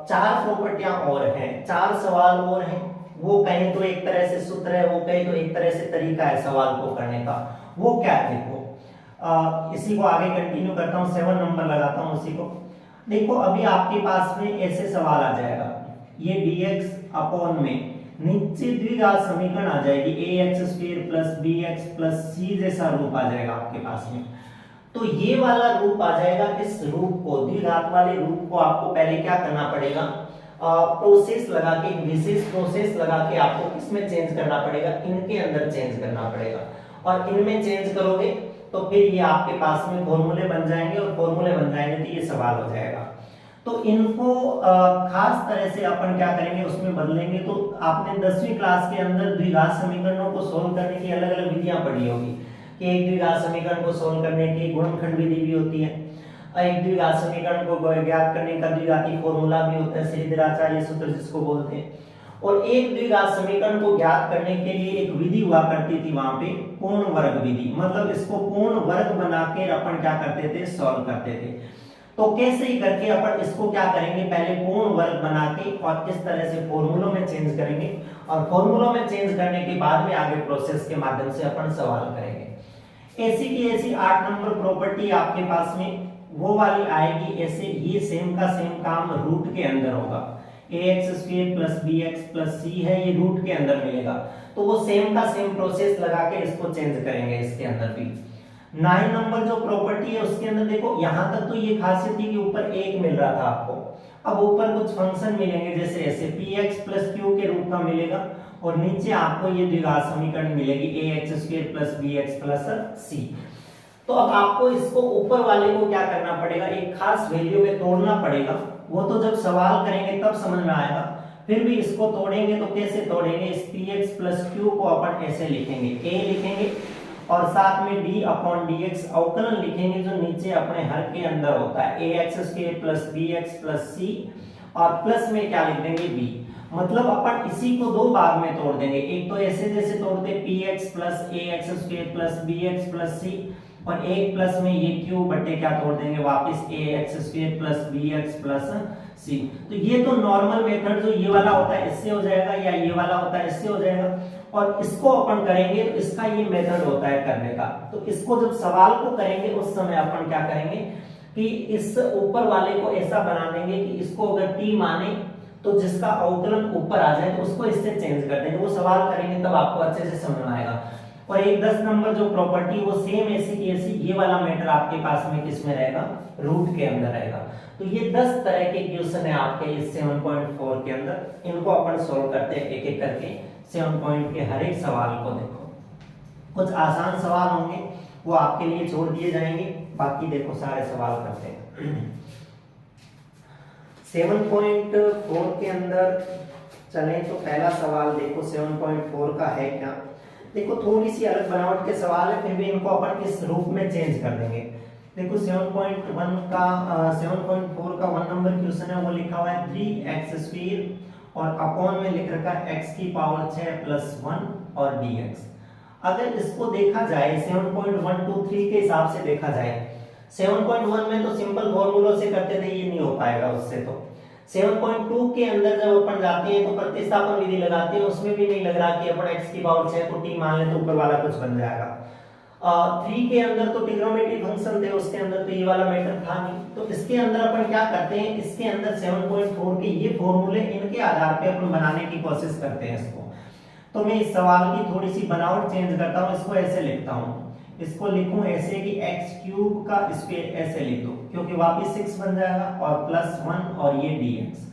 A: 4 प्रॉपर्टियां और हैं, 4 सवाल और हैं। वो कहीं तो एक तरह से सूत्र है, वो कहीं तो एक तरह से तरीका है सवाल को करने का। वो क्या है देखो, इसी को आगे कंटिन्यू करता हूँ, 7 नंबर लगाता हूँ उसी को। देखो अभी आपके पास में ऐसे सवाल आ जाएगा, ये dx अपॉन में नीचे द्विघात समीकरण आ जाएगी ax square plus bx plus c जैसा रूप आ जाएगा आपके पास में। तो ये वाला रूप आ जाएगा, इस रूप को द्विघात वाले रूप को आपको पहले क्या करना पड़ेगा, प्रोसेस लगा के, विशेष प्रोसेस लगा के आपको किसमें चेंज करना पड़ेगा, इनके अंदर चेंज करना पड़ेगा और इनमें चेंज करोगे तो फिर ये आपके पास में फॉर्मूले बन जाएंगे और फॉर्मूले बन जाएंगे तो ये सवाल हो जाएगा। तो इनको खास तरह से अपन क्या करेंगे उसमें बदलेंगे। तो आपने 10वीं क्लास के अंदर द्विघात समीकरणों को सोल्व करने की अलग अलग विधियां पढ़ी होगी कि एक द्विघात समीकरण को सोल्व करने की गुणनखंड विधि भी होती है, एक द्विघात समीकरण को ज्ञात करने का द्विघाती फॉर्मूला भी होता है, श्रीधराचार्य सूत्र जिसको बोलते हैं, और एक द्विघात समीकरण को ज्ञात करने के लिए एक विधि हुआ करती थी वहां पे पूर्ण वर्ग विधि। मतलब इसको पूर्ण वर्ग बना के अपन क्या करते थे, सॉल्व करते थे। तो कैसे ही करके अपन इसको क्या करेंगे, पहले पूर्ण वर्ग बना के और इस तरह से फॉर्मूलों में चेंज करेंगे और फॉर्मूलों में चेंज करने के बाद में आगे प्रोसेस के माध्यम से अपन सवाल करेंगे। ऐसी की ऐसी 8 नंबर प्रॉपर्टी आपके पास में वो वाली आएगी ऐसे, ये सेम का सेम काम रूट के अंदर होगा, ax square plus bx plus c है, ये रूट के अंदर मिलेगा। तो वो सेम का सेम प्रोसेस लगा के इसको चेंज करेंगे इसके अंदर भी। 9 नंबर जो प्रॉपर्टी है उसके अंदर देखो, यहां तक तो ये खासियत थी कि ऊपर 1 मिल रहा था आपको, अब ऊपर कुछ फंक्शन मिलेंगे जैसे ऐसे px प्लस q के रूप का मिलेगा और नीचे आपको ये द्विघात समीकरण मिलेगी ax square plus bx plus c। तो अब आपको इसको ऊपर वाले को क्या करना पड़ेगा, एक खास वैल्यू में तोड़ना पड़ेगा। वो तो जब सवाल करेंगे तब समझ में आएगा, फिर भी इसको तोड़ेंगे तो कैसे तोड़ेंगे, इस px प्लस q को अपन ऐसे लिखेंगे, a लिखेंगे और साथ में d अपॉन dx अवकलन लिखेंगे जो नीचे अपने हर के अंदर होता है, ax square plus bx plus c और प्लस में क्या लिख देंगे b। मतलब अपन इसी को 2 भाग में तोड़ देंगे, एक तो ऐसे जैसे तोड़ते px plus ax square plus bx plus c और एक प्लस में ये q बटे क्या तोड़ देंगे वापस ax square plus bx plus c। तो ये तो नॉर्मल मेथड जो ये वाला होता है इससे हो जाएगा या ये वाला होता है इससे हो जाएगा और इसको अपन करेंगे तो इसका ये मेथड होता है करने का। तो इसको जब सवाल को करेंगे उस समय अपन क्या करेंगे कि इस ऊपर वाले को ऐसा बना देंगे कि इसको अगर t माने तो जिसका अवकलन ऊपर आ जाए तो उसको इससे चेंज कर देंगे। वो सवाल करेंगे तब आपको अच्छे से समझ में आएगा। और एक 10 नंबर जो प्रॉपर्टी वो सेम ऐसी की ऐसी, ये वाला मैटर आपके पास में किस में रहेगा, रूट के अंदर रहेगा। तो ये 10 तरह के क्वेश्चन है आपके इस 7.4 के अंदर, इनको अपन सोल्व करते हैं एक एक करके 7 पॉइंट के हर एक सवाल को। देखो कुछ आसान सवाल होंगे वो आपके लिए छोड़ दिए जाएंगे, बाकी देखो सारे सवाल करते हैं। 7.4 के अंदर चलें तो पहला सवाल देखो 7.4 का है क्या। देखो थोड़ी सी अलग बनावट के सवाल है, फिर भी इनको अपन इस रूप में चेंज कर देंगे। देखो 7.1 का 7.4 का 1 नंबर क्वेश्चन है, वो लिखा हुआ है 3x स्क्वायर और अपॉन में लिख रखा है x की पावर 6 प्लस 1 और dx। अगर इसको देखा जाए 7.123 के हिसाब से देखा जाए, 7.1 में तो सिंपल फॉर्मूलों से करते थे, ये नहीं हो पाएगा उससे। तो 7.2 के अंदर जब अपन जाते हैं तो प्रतिस्थापन विधि लगाते हैं, उसमें भी नहीं लग रहा कि अपन x की पावर 6 को t मान ले तो ऊपर वाला कुछ बन जाएगा। 3 के अंदर तो ट्रिग्नोमेट्री फंक्शन थे, उसके अंदर तो ये वाला मैटर था नहीं, तो इसके अंदर अपन क्या करते हैं, इसके अंदर 7.4 के ये फॉर्मूले इनके आधार पे अपन बनाने की कोशिश करते हैं इसको। तो मैं इस सवाल की थोड़ी सी बनावट चेंज करता हूँ, इसको ऐसे लिखता हूँ, इसको लिखूं ऐसे कि x³ का स्क्वायर ऐसे लिख दो, क्योंकि वापस 6 बन जाएगा और +1 और ये dx।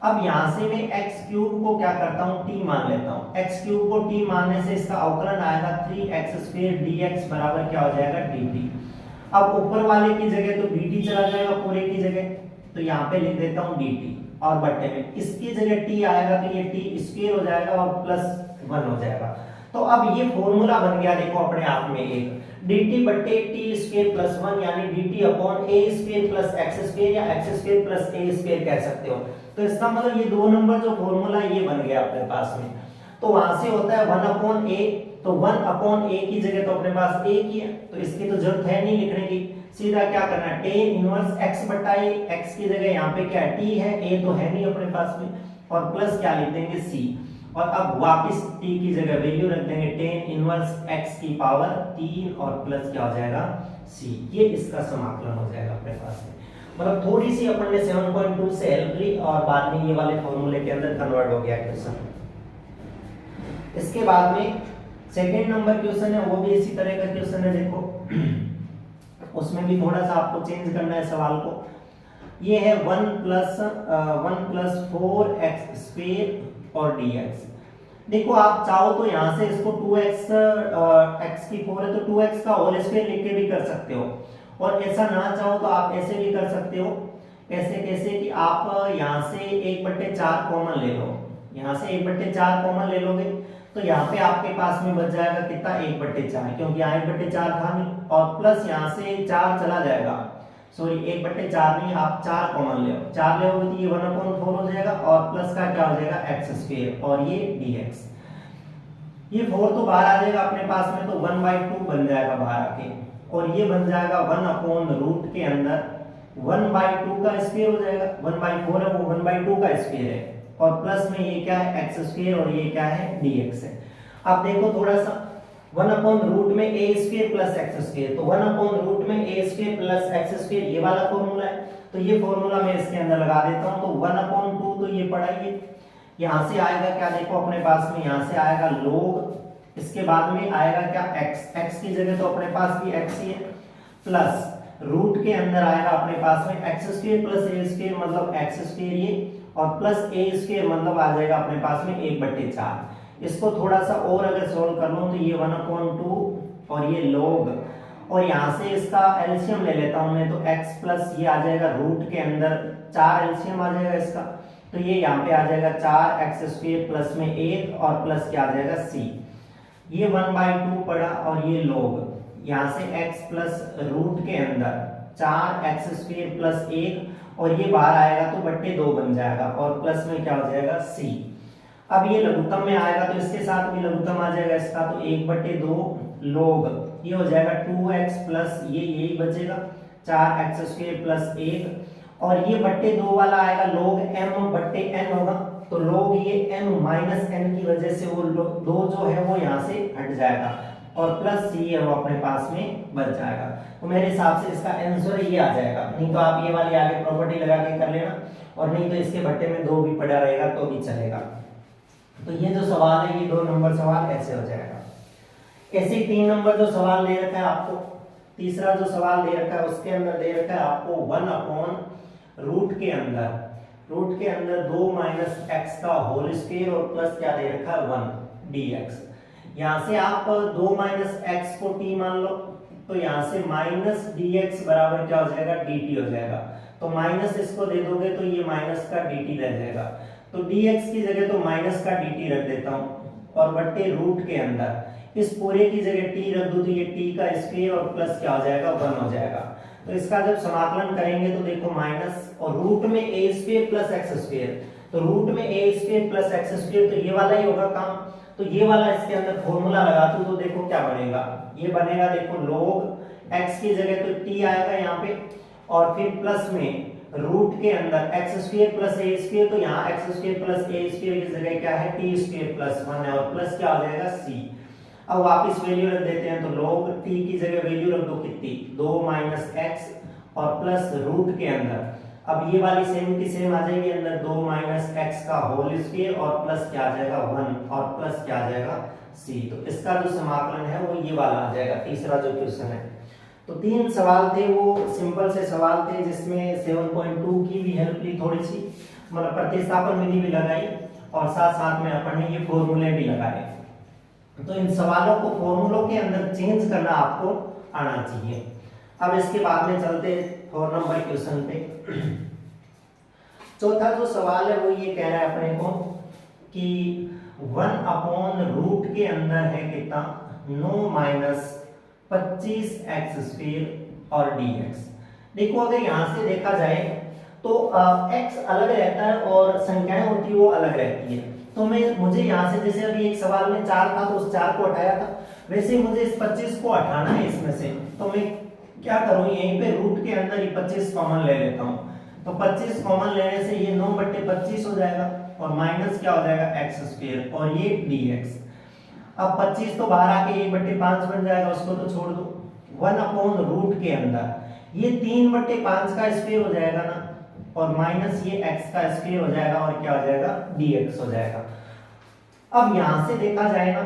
A: अब यहां से मैं x³ को क्या करता हूं, t मान लेता हूं। x³ को t मानने से इसका अवकलन आएगा 3x² dx बराबर क्या हो जाएगा, dt। अब ऊपर वाले की जगह तो dt चला जाएगा पूरे की जगह, तो यहाँ पे लिख देता हूं dt और बट्टे में इसकी जगह t आएगा तो ये t स्क्वायर हो जाएगा और +1 हो जाएगा। तो अब ये फॉर्मूला बन गया देखो अपने आप में एक dt बट्टे t स्क्वायर +1 यानी dt upon a square plus x square या x square plus a square कह सकते हो। तो इसका मतलब ये 2 नंबर जो फॉर्मूला ये बन गया अपने पास में। तो वहां से होता है 1 अपॉन a, तो 1 अपॉन a की जगह तो अपने पास a की है, तो इसकी तो जरूरत है नहीं लिखने की, सीधा क्या करना है tan इनवर्स x बटा a, x की जगह यहाँ पे क्या है t है, a तो है नहीं अपने पास में, और प्लस क्या लिख देंगे c, और अब वापस t की जगह वैल्यू रख देंगे tan इनवर्स x की पावर 3 और प्लस क्या हो जाएगा c। ये इसका समाकलन हो जाएगा अपने पास में। मतलब थोड़ी सी अपन ने 7.2 से हेल्प ली और बाद में ये वाले फॉर्मूले के अंदर कन्वर्ट हो गया क्वेश्चन। इसके बाद में सेकंड नंबर क्वेश्चन है, वो भी इसी तरह का क्वेश्चन है देखो, उसमें भी थोड़ा सा आपको चेंज करना है सवाल को। ये है 1 + 4x स्क्वायर और dx। देखो आप चाहो तो यहां से इसको 2x x की 4 है तो 2x का होल स्क्वायर लिख के भी कर सकते हो, और ऐसा ना चाहो तो आप ऐसे भी कर सकते हो। कैसे कैसे कि आप यहां से 1/4 कॉमन ले लो, यहां से 1/4 कॉमन ले लोगे तो यहाँ पे आपके पास में बच जाएगा कितना 1/4, क्योंकि यहाँ 1/4 था नहीं, और प्लस यहाँ से 4 चला जाएगा, सॉरी 1/4 नहीं, आप 4 कॉमन ले लो, 4 ले तो ये 1/4 हो जाएगा और प्लस का क्या हो जाएगा x स्क्वायर और ये dx। ये 4 तो बाहर आ जाएगा अपने पास में, तो 1/2 बन जाएगा बाहर आके, और ये बन जाएगा 1/रूट के अंदर 1/2 का स्क्वायर हो जाएगा, 1/4 है वो 1/2 का स्क्वायर है, और प्लस में ये क्या है x स्क्वायर और ये क्या है dx है। अब देखो थोड़ा सा 1/रूट में a square plus x square, तो 1/रूट में a square plus x square ये वाला फॉर्मूला है, तो ये फॉर्मूला मैं इसके अंदर लगा देता हूं। तो 1/2 तो ये पड़ा, ये यहां से आएगा क्या देखो अपने पास में, यहां से आएगा log, इसके बाद में आएगा क्या x की जगह तो अपने पास भी x ही है, प्लस रूट के अंदर आएगा अपने पास में x square plus a square मतलब x स्क्वायर ये, और प्लस a स्क्वायर मतलब आ जाएगा अपने पास में 1/4। इसको थोड़ा सा और अगर सोल्व कर लो तो ये 1/2 और ये log, और यहाँ से इसका एलसीएम ले लेता हूँ मैं, तो x प्लस ये आ जाएगा रूट के अंदर 4 एलसीएम आ जाएगा इसका, तो ये यहाँ पे आ जाएगा 4x स्क्वायर प्लस में 1 और प्लस क्या आ जाएगा c, ये 1/2 पड़ा, और ये log यहाँ से x प्लस रूट के अंदर 4x स्क्वायर प्लस 1 और ये बाहर आएगा तो बट्टे 2 बन जाएगा, और प्लस में क्या हो जाएगा c। अब ये लघुत्तम में आएगा तो इसके साथ भी लघुत्तम आ जाएगा इसका, तो 1/2 log ये हो जाएगा 2x प्लस ये यही बचेगा 4x स्क्वायर प्लस 1, और ये बट्टे 2 वाला आएगा log m/n होगा, तो log ये m माइनस n की वजह से वो 2 जो है वो यहाँ से हट जाएगा, और प्लस c है वो अपने पास में बच जाएगा। तो मेरे हिसाब से इसका आंसर ये आ जाएगा, नहीं तो आप ये वाली आगे प्रॉपर्टी लगा के कर लेना, और नहीं तो इसके बट्टे में 2 भी पड़ा रहेगा तो भी चलेगा। तो ये जो सवाल है ये 2 नंबर सवाल ऐसे हो जाएगा। ऐसे 3 नंबर जो सवाल दे रखा है आपको, तीसरा जो सवाल दे रखा है उसके अंदर दे रखा है आपको 1/रूट के अंदर 2 माइनस x का होल स्क्वायर और प्लस क्या दे रखा है 1 dx। यहाँ से आप 2 माइनस x को t मान लो, तो यहाँ से माइनस dx बराबर क्या हो जाएगा dt हो जाएगा, तो माइनस इसको दे दोगे तो ये माइनस का dt रह जाएगा, तो dx की जगह तो माइनस का dt रख देता हूँ, और बट्टे रूट के अंदर इस पूरे की जगह t रख दो तो ये t का स्क्वायर और प्लस क्या हो जाएगा 1 हो जाएगा। तो इसका जब समाकलन करेंगे तो देखो माइनस, और रूट में a square plus x square, तो रूट में a square plus x square तो ये वाला ही होगा काम, तो ये वाला इसके अंदर फॉर्मूला लगा दूं तो देखो क्या बनेगा, ये बनेगा देखो log x की जगह तो t आएगा यहाँ पे, और फिर प्लस में रूट के अंदर एक्स स्क्वायर प्लस ए स्क्वायर, तो यहाँ एक्स स्क्वायर प्लस ए स्क्वायर की जगह क्या है टी स्क्वायर प्लस 1 है और प्लस क्या हो जाएगा सी। अब वापस वैल्यू रख देते हैं, तो log t की जगह वैल्यू रख दो कितनी 2 माइनस एक्स और प्लस रूट के अंदर, अब ये वाली सेम की सेम आ जाएगी अंदर 2 माइनस एक्स का होल स्क्वायर और प्लस क्या आ जाएगा 1 और प्लस क्या आ जाएगा सी। तो इसका जो समाकलन है वो ये वाला आ जाएगा, तीसरा जो क्वेश्चन है। तो 3 सवाल थे, वो सिंपल से सवाल थे जिसमें 7.2 की भी हेल्प ली थोड़ी सी, मतलब प्रतिस्थापन विधि भी लगाई और साथ साथ में अपन ने ये फॉर्मूले भी लगाए। तो इन सवालों को फॉर्मूलों के अंदर चेंज करना आपको आना चाहिए। अब इसके बाद में चलते 4 नंबर क्वेश्चन पे। चौथा जो सवाल है वो ये कह रहा है अपने को कि 1 अपॉन रूट के अंदर है कितना 9 माइनस 25 एक्स स्क्वायर और dx। देखो अगर यहां से देखा जाए तो x अलग रहता है और संख्याएं होती है वो अलग रहती है। तो मुझे यहाँ से जैसे अभी एक सवाल में 4 था तो उस 4 को हटाया था, वैसे मुझे इस 25 को हटाना है इसमें से, तो मैं क्या करूँ यहीं पे रूट के अंदर ही 25 कॉमन ले लेता हूँ। तो 25 कॉमन लेने से ये 9/25 हो जाएगा और माइनस क्या हो जाएगा एक्स स्क्वायर और ये dx। अब 25 तो बाहर आके 1/5 बन जाएगा, उसको तो छोड़ दो। 1 अपॉन रूट के अंदर ये 3/5 का स्क्वायर हो जाएगा ना, और माइनस ये x का स्क्वायर हो जाएगा और क्या हो जाएगा dx हो जाएगा। अब यहां से देखा जाए ना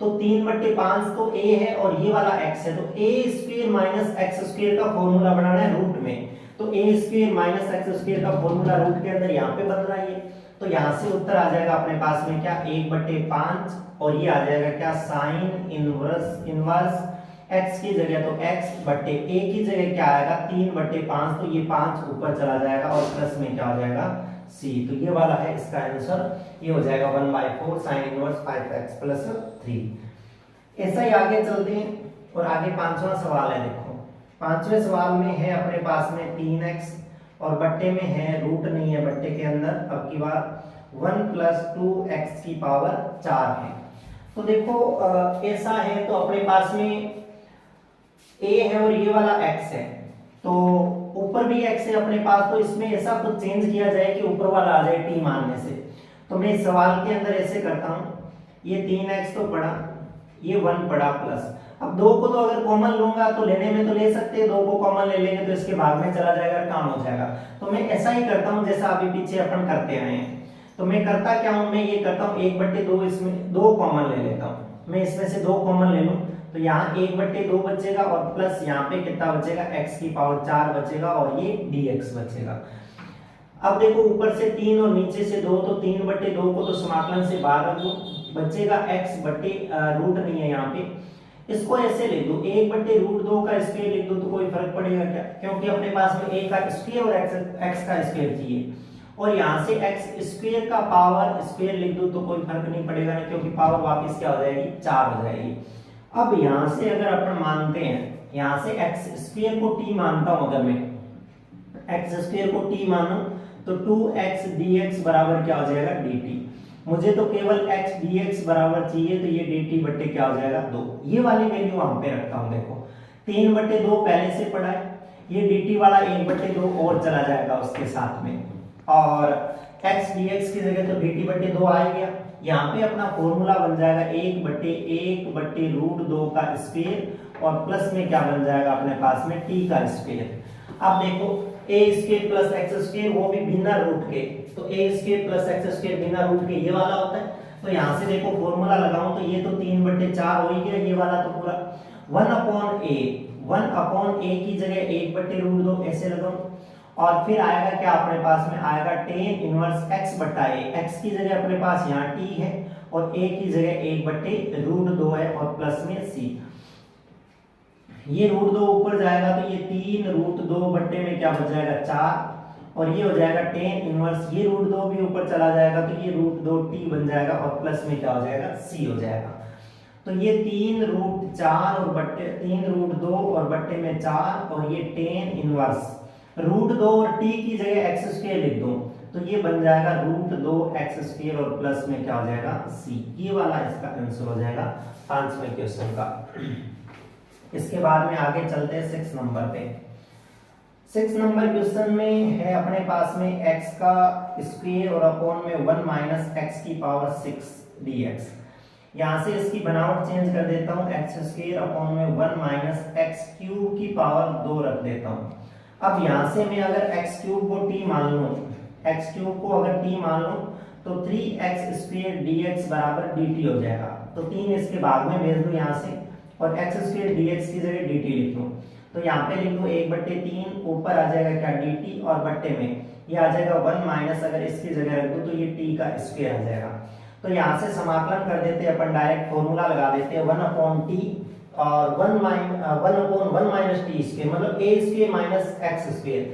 A: तो 3/5 तो a है और ये वाला x है, तो a square minus x square का फॉर्मूला बनाना है रूट में, तो a square minus x square का फॉर्मूला रूट के अंदर यहाँ पे बन रहा है। तो यहाँ से उत्तर आ जाएगा अपने पास में क्या 1/5 और ये आ जाएगा क्या साइन इनवर्स x की जगह तो x बट्टे a की जगह क्या आएगा 3/5, तो ये 5 ऊपर चला जाएगा और प्लस में क्या हो जाएगा c। तो ये वाला है इसका आंसर, ये हो जाएगा 1/4 साइन इनवर्स 5x प्लस 3। ऐसा ही आगे चलते हैं और आगे 5वां सवाल है। देखो 5वें सवाल में है अपने पास में 3x और बट्टे में है रूट नहीं है बट्टे के अंदर, अब की बार 1 + 2x की पावर 4 है। तो देखो ऐसा है तो अपने पास में a है और ये वाला x है, तो ऊपर भी x है अपने पास, तो इसमें ऐसा कुछ चेंज किया जाए कि ऊपर वाला आ जाए t मानने से। तो मैं इस सवाल के अंदर ऐसे करता हूँ, ये 3x तो पड़ा, ये 1 पड़ा प्लस, अब 2 को तो अगर कॉमन लूंगा तो लेने में तो ले सकते हैं, 2 को कॉमन ले लेंगे तो इसके भाग में चला जाएगा, काम हो जाएगा। तो मैं ऐसा ही करता हूँ जैसा अभी पीछे अपन करते आए हैं। तो मैं करता क्या हूँ, मैं ये करता हूँ 1/2 इसमें 2 कॉमन ले लेता हूँ, मैं इसमें से 2 कॉमन ले लूँ तो यहाँ 1/2 बचेगा और प्लस यहाँ पे कितना बचेगा x की पावर 4 बचेगा और ये dx बचेगा। अब देखो ऊपर से 3 और नीचे से 2, तो 3/2 को तो समाकलन से बाहर रख दो, बचेगा x बटे रूट नहीं है यहाँ पे, इसको ऐसे लिख दो 1/√2 का स्क्वायर लिख दो तो कोई फर्क पड़ेगा क्या, क्योंकि अपने पास में a का स्क्वायर और x का स्क्वायर चाहिए, और यहाँ से x स्क्वायर का पावर स्क्वायर लिख दो तो कोई फर्क नहीं पड़ेगा ना, क्योंकि पावर वापस क्या हो जाएगी 4 हो जाएगी। अब यहाँ से अगर अपन मानते हैं, यहाँ से x स्क्वायर को t मानता हूं, अगर मैं x स्क्वायर को t मानूं तो 2x dx बराबर क्या हो जाएगा dt। मुझे तो केवल x dx बराबर चाहिए, तो ये dt बट्टे क्या हो जाएगा 2, ये वाली वैल्यू वहां पे रखता हूं। देखो 3/2 पहले से पड़ा है, ये dt वाला 1/2 और चला जाएगा उसके साथ में, और x dx की जगह तो dt/2 आ गया। यहाँ पे अपना फॉर्मूला बन जाएगा 1/√2 का स्क्वायर और प्लस में क्या बन जाएगा अपने पास में t का स्क्वायर। अब देखो a square plus x square वो भी बिना रूट के, तो a square plus x square बिना रूट के ये वाला होता है। तो यहाँ से देखो फॉर्मूला लगाऊं तो ये तो 3/4 हो ही गया, ये वाला तो पूरा 1 अपॉन a की जगह 1/√2 ऐसे लगाऊं, और फिर आएगा क्या अपने पास में आएगा tan इनवर्स x बटा a, x की जगह अपने पास यहाँ t है और a की जगह 1/√2 है और प्लस में c, ये √2 ऊपर जाएगा तो ये 3√2 बट्टे में क्या बच जाएगा 4, और ये हो जाएगा tan इनवर्स, ये √2 भी ऊपर चला जाएगा तो ये √2t बन जाएगा और प्लस में क्या हो जाएगा c हो जाएगा। तो ये 3√4 और बट्टे 3√2 और बट्टे में 4 और ये tan इनवर्स √2 और t की जगह x स्क्वायर लिख दो तो ये बन जाएगा √2x स्क्वायर और प्लस में क्या हो जाएगा c, ये वाला इसका आंसर हो जाएगा 5वें क्वेश्चन का। इसके बाद में आगे चलते हैं 6 नंबर पे। 6 नंबर क्वेश्चन में है अपने पास में x का स्क्वायर और अपॉन में 1 माइनस एक्स की पावर 6 dx। यहाँ से इसकी बनावट चेंज कर देता हूँ, एक्स स्क्वायर अपॉन में 1 माइनस एक्स क्यूब की पावर 2 रख देता हूँ। अब यहाँ से मैं अगर एक्स क्यूब को t मान लूँ, एक्स क्यूब को अगर t मान लूँ तो 3x स्क्वायर dx बराबर dt हो जाएगा। तो 3 इसके भाग में भेज दूँ यहाँ से और x स्क्वायर dx की जगह dt लिख दूँ। तो यहाँ पे लिख दूँ 1/3, ऊपर आ जाएगा क्या dt और बट्टे में ये आ जाएगा 1 माइनस, अगर इसकी जगह रख दूँ तो ये t का स्क्वायर आ जाएगा। तो यहाँ से समाकलन कर देते हैं अपन, डायरेक्ट फॉर्मूला लगा देते हैं 1/t और 1/1 माइनस टी स्क्वायर मतलब a square minus x square.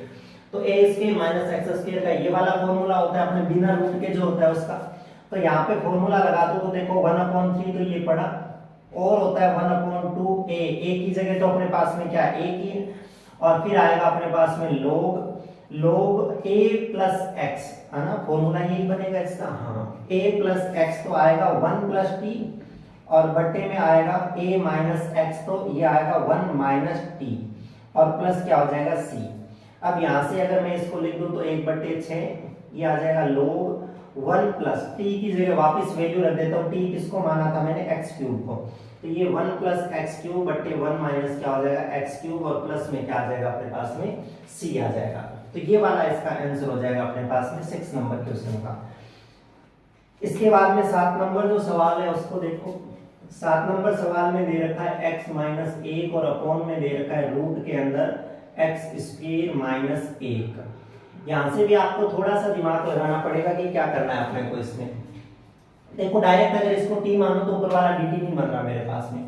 A: तो a square minus x square का ये वाला फॉर्मूला होता है अपने बिना रूट के जो होता है उसका। तो यहाँ पे फॉर्मूला लगा दो तो देखो 1/3 तो ये पड़ा और होता है 1/2 a की जगह तो अपने पास में क्या है a की, और फिर आएगा अपने पास में log a प्लस एक्स, है ना, फॉर्मूला यही बनेगा इसका। हाँ, a प्लस एक्स तो आएगा 1 प्लस टी और बट्टे में आएगा a माइनस एक्स, तो ये आएगा 1 माइनस टी और प्लस क्या हो जाएगा c। अब यहाँ से अगर मैं इसको लिख दूं तो 1/6 ये आ जाएगा log 1 प्लस टी की जगह वापस वैल्यू रख देता हूँ, टी किसको माना था मैंने एक्स क्यूब को, तो ये 1 प्लस एक्स क्यूब बट्टे 1 माइनस क्या हो जाएगा एक्स क्यूब और प्लस में क्या आ जाएगा अपने पास में c आ जाएगा। तो ये वाला इसका आंसर हो जाएगा अपने पास में 6 नंबर क्वेश्चन का। इसके बाद में 7 नंबर जो सवाल है उसको देखो। 7 नंबर सवाल में दे रखा है x माइनस 1 और अपॉन में दे रखा है रूट के अंदर एक्स स्क्वायर माइनस 1। यहाँ से भी आपको थोड़ा सा दिमाग लगाना पड़ेगा कि क्या करना है अपने को इसमें। देखो डायरेक्ट अगर इसको t मानो तो ऊपर वाला dt नहीं बन रहा मेरे पास में,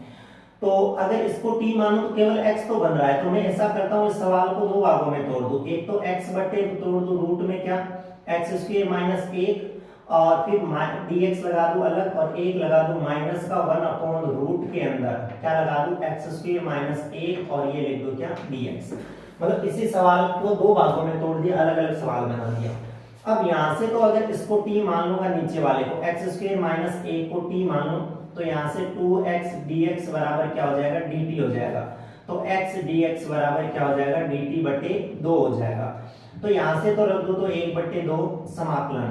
A: तो अगर इसको t मानो तो केवल x तो बन रहा है। तो मैं ऐसा करता हूँ इस सवाल को दो भागों में तोड़ दूं, एक तो x बटे तोड़ दूं रूट में क्या एक्स स्क्वायर माइनस 1 और फिर dx लगा दूं अलग और 1 लगा दूं माइनस का 1/रूट के अंदर क्या लगा दूं एक्स स्क्वायर माइनस 1 और ये लिख दूं क्या dx। मतलब इसी सवाल को दो भागों में तोड़ दिया, अलग अलग सवाल बना दिया। अब यहाँ से तो अगर इसको t मान लूंगा नीचे वाले को एक्स स्क्वायर माइनस 1 को t मान लूं तो यहाँ से 2x dx बराबर क्या हो जाएगा dt हो जाएगा। तो x dx बराबर क्या हो जाएगा dt बटे 2 हो जाएगा। तो यहाँ से तो रख दो तो 1/2 समाकलन,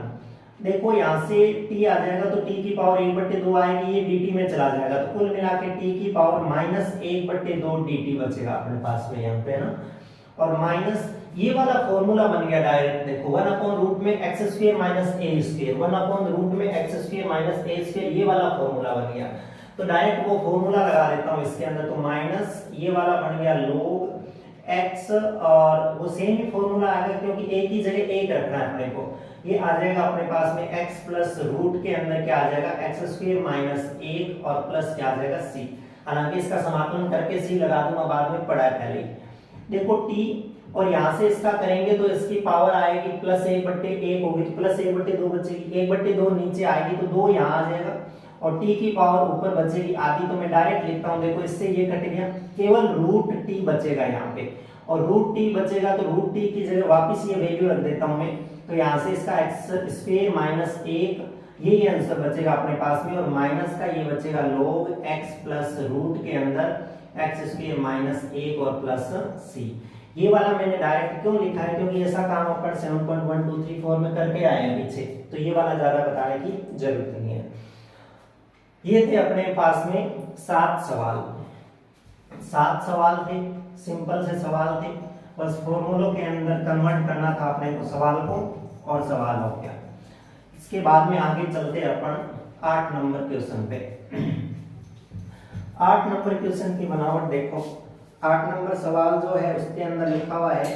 A: देखो यहाँ से t आ जाएगा तो t की पावर 1/2 आएगी, ये dt में चला जाएगा तो कुल मिला के t की पावर माइनस 1/2 dt बचेगा अपने पास में यहाँ पे ना। और माइनस ये वाला फॉर्मूला बन गया डायरेक्ट, देखो 1/रूट में x square minus a square, 1/रूट में x square minus a square, ये वाला फॉर्मूला बन गया। तो डायरेक्ट वो फॉर्मूला लगा देता हूँ इसके अंदर, तो माइनस ये वाला बन गया log x और वो सेम ही फॉर्मूला आएगा क्योंकि a की जगह 1 रखना है अपने को, ये आ जाएगा अपने पास में x प्लस रूट के अंदर क्या आ जाएगा एक्स स्क्वायर माइनस 1 और प्लस क्या आ जाएगा c। हालांकि इसका समाकलन करके c लगा दूंगा, बाद में पढ़ा है पहले। देखो t और यहाँ से इसका करेंगे तो इसकी पावर आएगी प्लस 1/1 होगी तो प्लस 1/2 बचेगी, 1/2 नीचे आएगी तो 2 यहाँ आ जाएगा और t की पावर ऊपर बचेगी आधी। तो मैं डायरेक्ट लिखता हूँ, देखो इससे ये कट गया, केवल रूट t बचेगा यहाँ पे और रूट t बचेगा तो रूट t की जगह वापस ये वैल्यू रख देता हूँ मैं। तो यहाँ से इसका एक्स स्क्वायर माइनस 1 ये आंसर बचेगा अपने पास में और माइनस का ये बचेगा log x प्लस रूट के अंदर एक्स स्क्वायर माइनस 1 और प्लस c। ये वाला मैंने डायरेक्ट क्यों लिखा है क्योंकि ऐसा काम अपन 7.1234 में करके आए हैं पीछे, तो ये वाला ज्यादा बताने की जरूरत नहीं है। ये थे अपने पास में 7 सवाल, 7 सवाल थे, सिंपल से सवाल थे, बस फॉर्मूलों के अंदर कन्वर्ट करना था अपने को सवाल को और सवाल हो गया। इसके बाद में आगे चलते अपन 8 नंबर क्वेश्चन पे। 8 नंबर क्वेश्चन की बनावट देखो। 8 नंबर सवाल जो है उसके अंदर लिखा हुआ है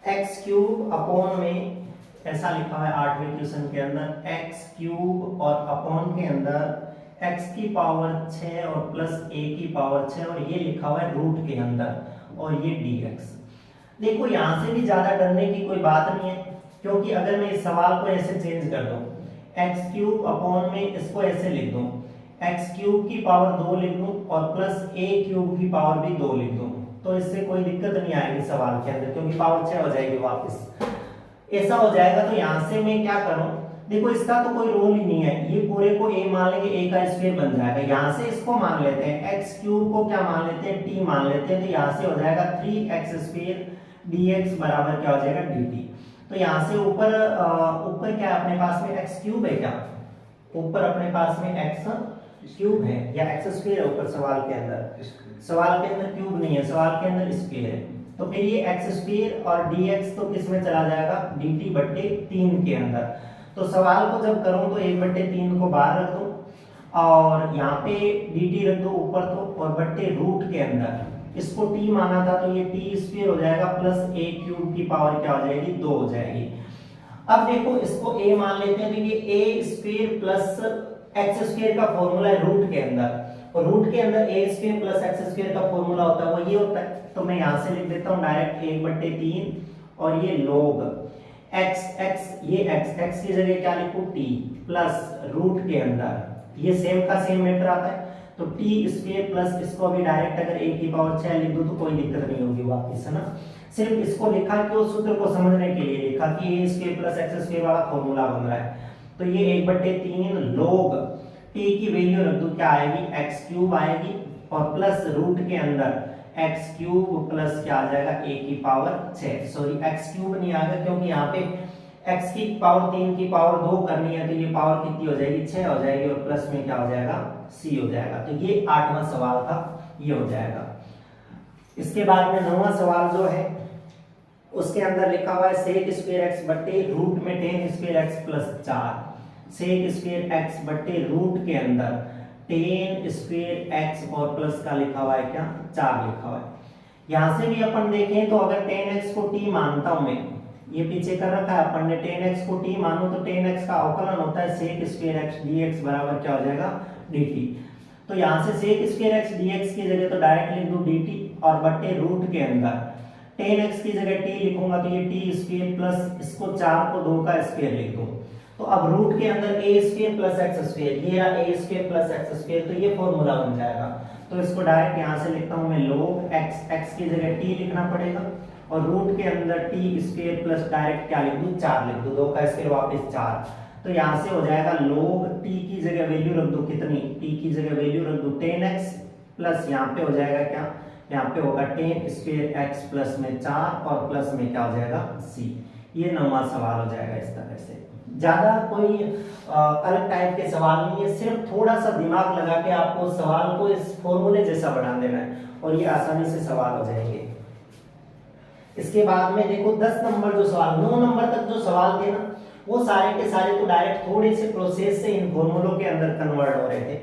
A: एक्स क्यूब अपॉन में, ऐसा लिखा हुआ है 8वें क्वेश्चन के अंदर एक्स क्यूब और अपॉन के अंदर एक्स की पावर 6 और प्लस a की पावर 6 और ये लिखा हुआ है रूट के अंदर और ये dx। देखो यहाँ से भी ज्यादा डरने की कोई बात नहीं है क्योंकि अगर मैं इस सवाल को ऐसे चेंज कर दूं एक्स क्यूब अपॉन में इसको ऐसे लिख दूं एक्स क्यूब की पावर 2 लिख दूं और प्लस a क्यूब की पावर भी 2 लिख दूं, तो इससे कोई दिक्कत नहीं आएगी सवाल के अंदर क्योंकि पावर 6 हो जाएगी वापस, ऐसा हो जाएगा। तो यहाँ से मैं क्या करूं, देखो इसका तो कोई रोल ही नहीं है, ये पूरे को a मान लेंगे, a का स्क्वायर बन जाएगा। यहाँ से इसको मान लेते हैं एक्स क्यूब को क्या मान लेते हैं t मान लेते हैं, तो यहाँ से हो जाएगा 3x स्क्वायर dx बराबर क्या हो जाएगा dt। तो यहाँ से ऊपर ऊपर क्या है अपने पास में x क्यूब है क्या, ऊपर अपने पास में x क्यूब है या x स्क्वायर है ऊपर सवाल के अंदर, सवाल के अंदर क्यूब नहीं है, सवाल के अंदर स्क्वायर है। तो फिर ये x स्क्वायर और dx तो किस में चला जाएगा dt बट्टे 3 के अंदर। तो सवाल को जब करूं तो 1/3 को बाहर रख दूं और यहाँ पे dt रख दो ऊपर तो, और बट्टे रूट के अंदर इसको t माना था तो ये t स्क्वायर हो जाएगा प्लस a क्यूब की पावर क्या हो जाएगी 2 हो जाएगी। अब देखो इसको a मान लेते हैं तो ये a square plus x square का फॉर्मूला है रूट के अंदर, और रूट के अंदर a square plus x square का फॉर्मूला होता है वो ये होता है। तो मैं यहाँ से लिख देता हूँ डायरेक्ट 1/3 और ये log x की जगह क्या लिखूं t प्लस रूट के अंदर ये सेम का सेम मैटर आता है तो टी स्क्वायर प्लस इसको अभी डायरेक्ट अगर a की पावर 6 लिख दूं तो कोई दिक्कत नहीं होगी वापस, है ना। सिर्फ इसको लिखा क्यों, सूत्र को समझने के लिए लिखा कि a square plus x square वाला फॉर्मूला बन रहा है। तो ये 1/3 log t की वैल्यू रख दूं क्या आएगी x क्यूब आएगी और प्लस रूट के अंदर x क्यूब प्लस क्या आ जाएगा a की पावर 6, सॉरी x क्यूब नहीं आएगा क्योंकि यहाँ पे x की पावर 3 की पावर 2 करनी है तो ये पावर कितनी हो जाएगी 6 हो जाएगी और प्लस में क्या हो जाएगा c हो जाएगा। तो ये 8वां सवाल था, ये हो जाएगा। इसके बाद में 9वां सवाल जो है उसके अंदर लिखा हुआ है sec स्क्वायर x बट्टे रूट में tan square x plus 4, sec square x बट्टे रूट के अंदर tan स्क्वायर x और प्लस का लिखा हुआ है क्या 4 लिखा हुआ है। यहां से भी अपन देखें तो अगर tan x को t मानता हूं मैं, ये पीछे कर रखा है अपन ने tan x को t मानो तो tan x का अवकलन होता है sec स्क्वायर x dx बराबर क्या हो जाएगा dt। तो यहाँ से sec स्क्वायर x dx की जगह तो डायरेक्ट लिख दूं dt और बट्टे रूट के अंदर tan x की जगह t लिखूंगा तो ये t स्क्वायर प्लस इसको 4 को 2 का स्क्वायर लिख दूं। तो अब रूट के अंदर a square plus x square, ये रहा a square plus x square, तो ये फॉर्मूला बन जाएगा। तो इसको डायरेक्ट यहाँ से लिखता हूँ मैं log x की जगह t लिखना पड़ेगा और रूट के अंदर टी स्क्वायर प्लस डायरेक्ट क्या लिख दूं 4 लिख दूं, 2 का स्क्वायर वापस 4। तो यहाँ से हो जाएगा log t की जगह वैल्यू रख दूं कितनी, t की जगह वैल्यू रख दूं tan x प्लस यहाँ पे हो जाएगा क्या, यहाँ पे होगा tan स्क्वायर x प्लस में 4 और प्लस में क्या हो जाएगा c। ये 9वां सवाल हो जाएगा। इस तरह से ज्यादा कोई अलग टाइप के सवाल नहीं है, सिर्फ थोड़ा सा दिमाग लगा के आपको सवाल को इस फॉर्मूले जैसा बना देना है और ये आसानी से सवाल हो जाएंगे। इसके बाद में देखो 10 नंबर जो सवाल, 9 नंबर तक जो सवाल थे ना वो सारे के सारे तो डायरेक्ट थोड़े से प्रोसेस से इन फॉर्मूलों के अंदर कन्वर्ट हो रहे थे,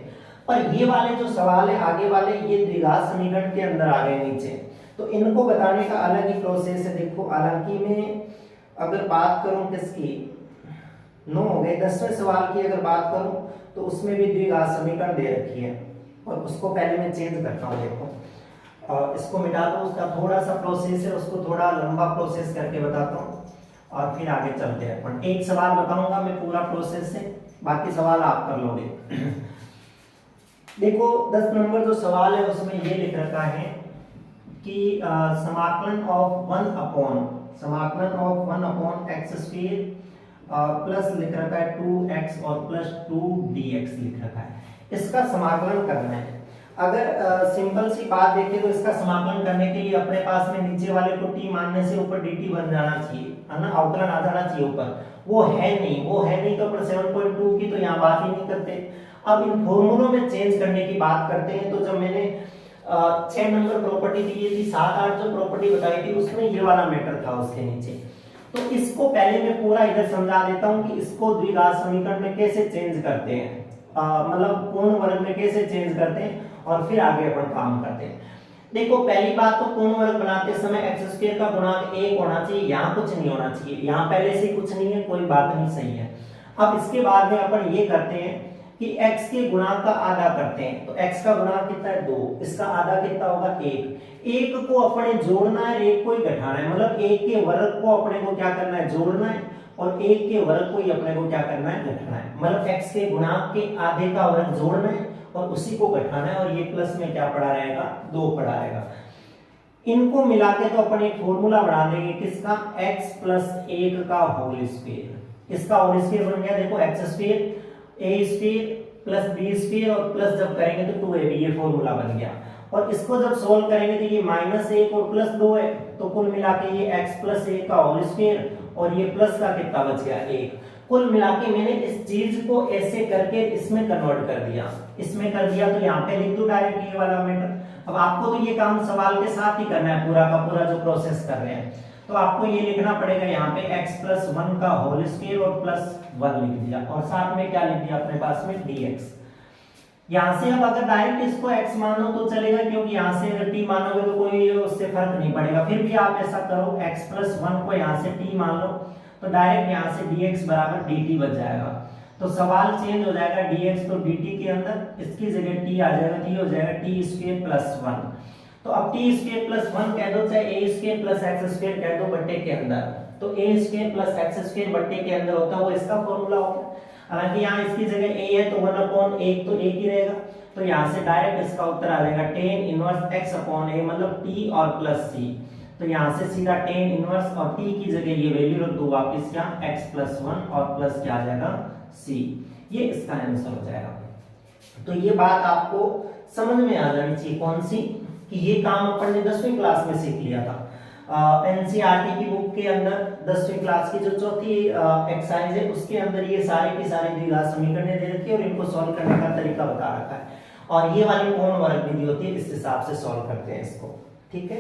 A: पर ये वाले जो सवाल है आगे वाले ये द्विघात समीकरण के अंदर आ गए नीचे, तो इनको बताने का अलग ही प्रोसेस है। देखो हालांकि मैं अगर बात करूं किसकी 9 हो गए, 10वें सवाल की अगर बात करूं तो उसमें भी द्विघात समीकरण दे रखी है और उसको पहले मैं चेंज करता हूं। देखो इसको मिटा दो, उसका थोड़ा सा प्रोसेस है उसको थोड़ा लंबा प्रोसेस करके बताता हूँ और फिर आगे चलते हैं अपन। एक सवाल बताऊंगा मैं पूरा प्रोसेस से, बाकी सवाल आप कर लोगे। देखो 10 नंबर जो सवाल है उसमें ये लिख रखा है कि समाकलन of 1 upon x square plus लिख रखा है 2x और प्लस 2 dx लिख रखा है, इसका समाकलन करना है। अगर सिंपल सी बात देखें तो इसका समाकलन करने के लिए अपने पास में नीचे वाले को t मानने से ऊपर dt बन जाना चाहिए, है ना, अवकलन आ जाना चाहिए ऊपर। वो है नहीं तो अपन 7.2 की तो यहाँ बात ही नहीं करते। अब इन फॉर्मूलों में चेंज करने की बात करते हैं। तो जब मैंने 6 नंबर प्रॉपर्टी दी थी, 7-8 जो प्रॉपर्टी बताई थी उसमें ये वाला मैटर था उसके नीचे। तो इसको पहले मैं पूरा इधर समझा देता हूँ कि इसको द्विघात समीकरण में कैसे चेंज करते हैं, मतलब पूर्ण वर्ग में कैसे चेंज करते हैं और फिर आगे अपन काम करते हैं। देखो पहली बात तो पूर्ण वर्ग बनाते समय x स्क्वायर का गुणांक 1 होना चाहिए, यहाँ कुछ नहीं होना चाहिए, यहाँ पहले से कुछ नहीं है, कोई बात नहीं, सही है। अब इसके बाद में अपन ये करते हैं कि x के गुणांक का आधा करते हैं। तो x का गुणांक कितना है 2, इसका आधा कितना होगा 1। 1 को अपने जोड़ना है, 1 को ही घटाना है, मतलब 1 के वर्ग को अपने को क्या करना है जोड़ना है और 1 के वर्ग को ही अपने को क्या करना है घटाना है, मतलब x के गुणांक के आधे का वर्ग जोड़ना है और उसी को घटाना है और ये प्लस में क्या पड़ा रहेगा 2 पड़ा रहेगा। इनको मिला के तो अपन एक फॉर्मूला बना देंगे किसका, x प्लस 1 का होल स्क्वायर। इसका होल स्क्वायर बन गया देखो x square a square plus b square और प्लस जब करेंगे तो 2ab, ये फॉर्मूला बन गया। और इसको जब सोल्व करेंगे तो ये -1 और +2 है, तो कुल मिला के ये x + 1 का होल स्क्वायर और ये प्लस का कितना बच गया 1। कुल मिला के मैंने इस चीज को ऐसे करके इसमें कन्वर्ट कर दिया, इसमें कर दिया, तो यहाँ पे लिख दो डायरेक्ट ये वाला मैटर। अब आपको तो ये काम सवाल के साथ ही करना है, पूरा का पूरा जो प्रोसेस कर रहे हैं, तो आपको ये लिखना पड़ेगा यहाँ पे x + 1 का होल स्क्वायर और +1 लिख दिया, और साथ में क्या लिख दिया अपने पास में dx। यहाँ से अब अगर डायरेक्ट इसको x मानो तो चलेगा, क्योंकि यहाँ से अगर t मानोगे तो कोई उससे फर्क नहीं पड़ेगा। फिर भी आप ऐसा करो, x + 1 को यहाँ से t मान लो, तो डायरेक्ट यहाँ से dx बराबर dt बच जाएगा। तो सवाल चेंज हो जाएगा, dx तो dt के अंदर, इसकी जगह t आ जाएगा, तो ये हो जाएगा t² + 1। तो अब t² + 1 कह दो, चाहे a² + x² कह दो बट्टे के अंदर, तो a² + x² बट्टे के अंदर होता है वो इसका फॉर्मूला होता है। हालांकि यहाँ इसकी जगह a है तो 1/1 तो 1 ही रहेगा, तो यहाँ से डायरेक्ट इसका उत्तर आ जाएगा tan इनवर्स x/a, मतलब t और प्लस c। तो यहाँ से सीधा tan इनवर्स और t की जगह ये वैल्यू रख दो वापस यहाँ x + 1 और प्लस क्या आ जाएगा c, ये इसका आंसर हो जाएगा। तो ये बात आपको समझ में आ जानी चाहिए, कौन सी, कि ये काम अपन ने 10वीं क्लास में सीख लिया था। एनसीईआरटी की बुक के अंदर 10वीं क्लास की जो चौथी एक्सरसाइज है उसके अंदर ये सारे की सारी द्विघात समीकरणें दे रखी है और इनको सॉल्व करने का तरीका बता रखा है, और ये वाली कौन वर्ग विधि होती है, इस हिसाब से सॉल्व करते हैं इसको, ठीक है।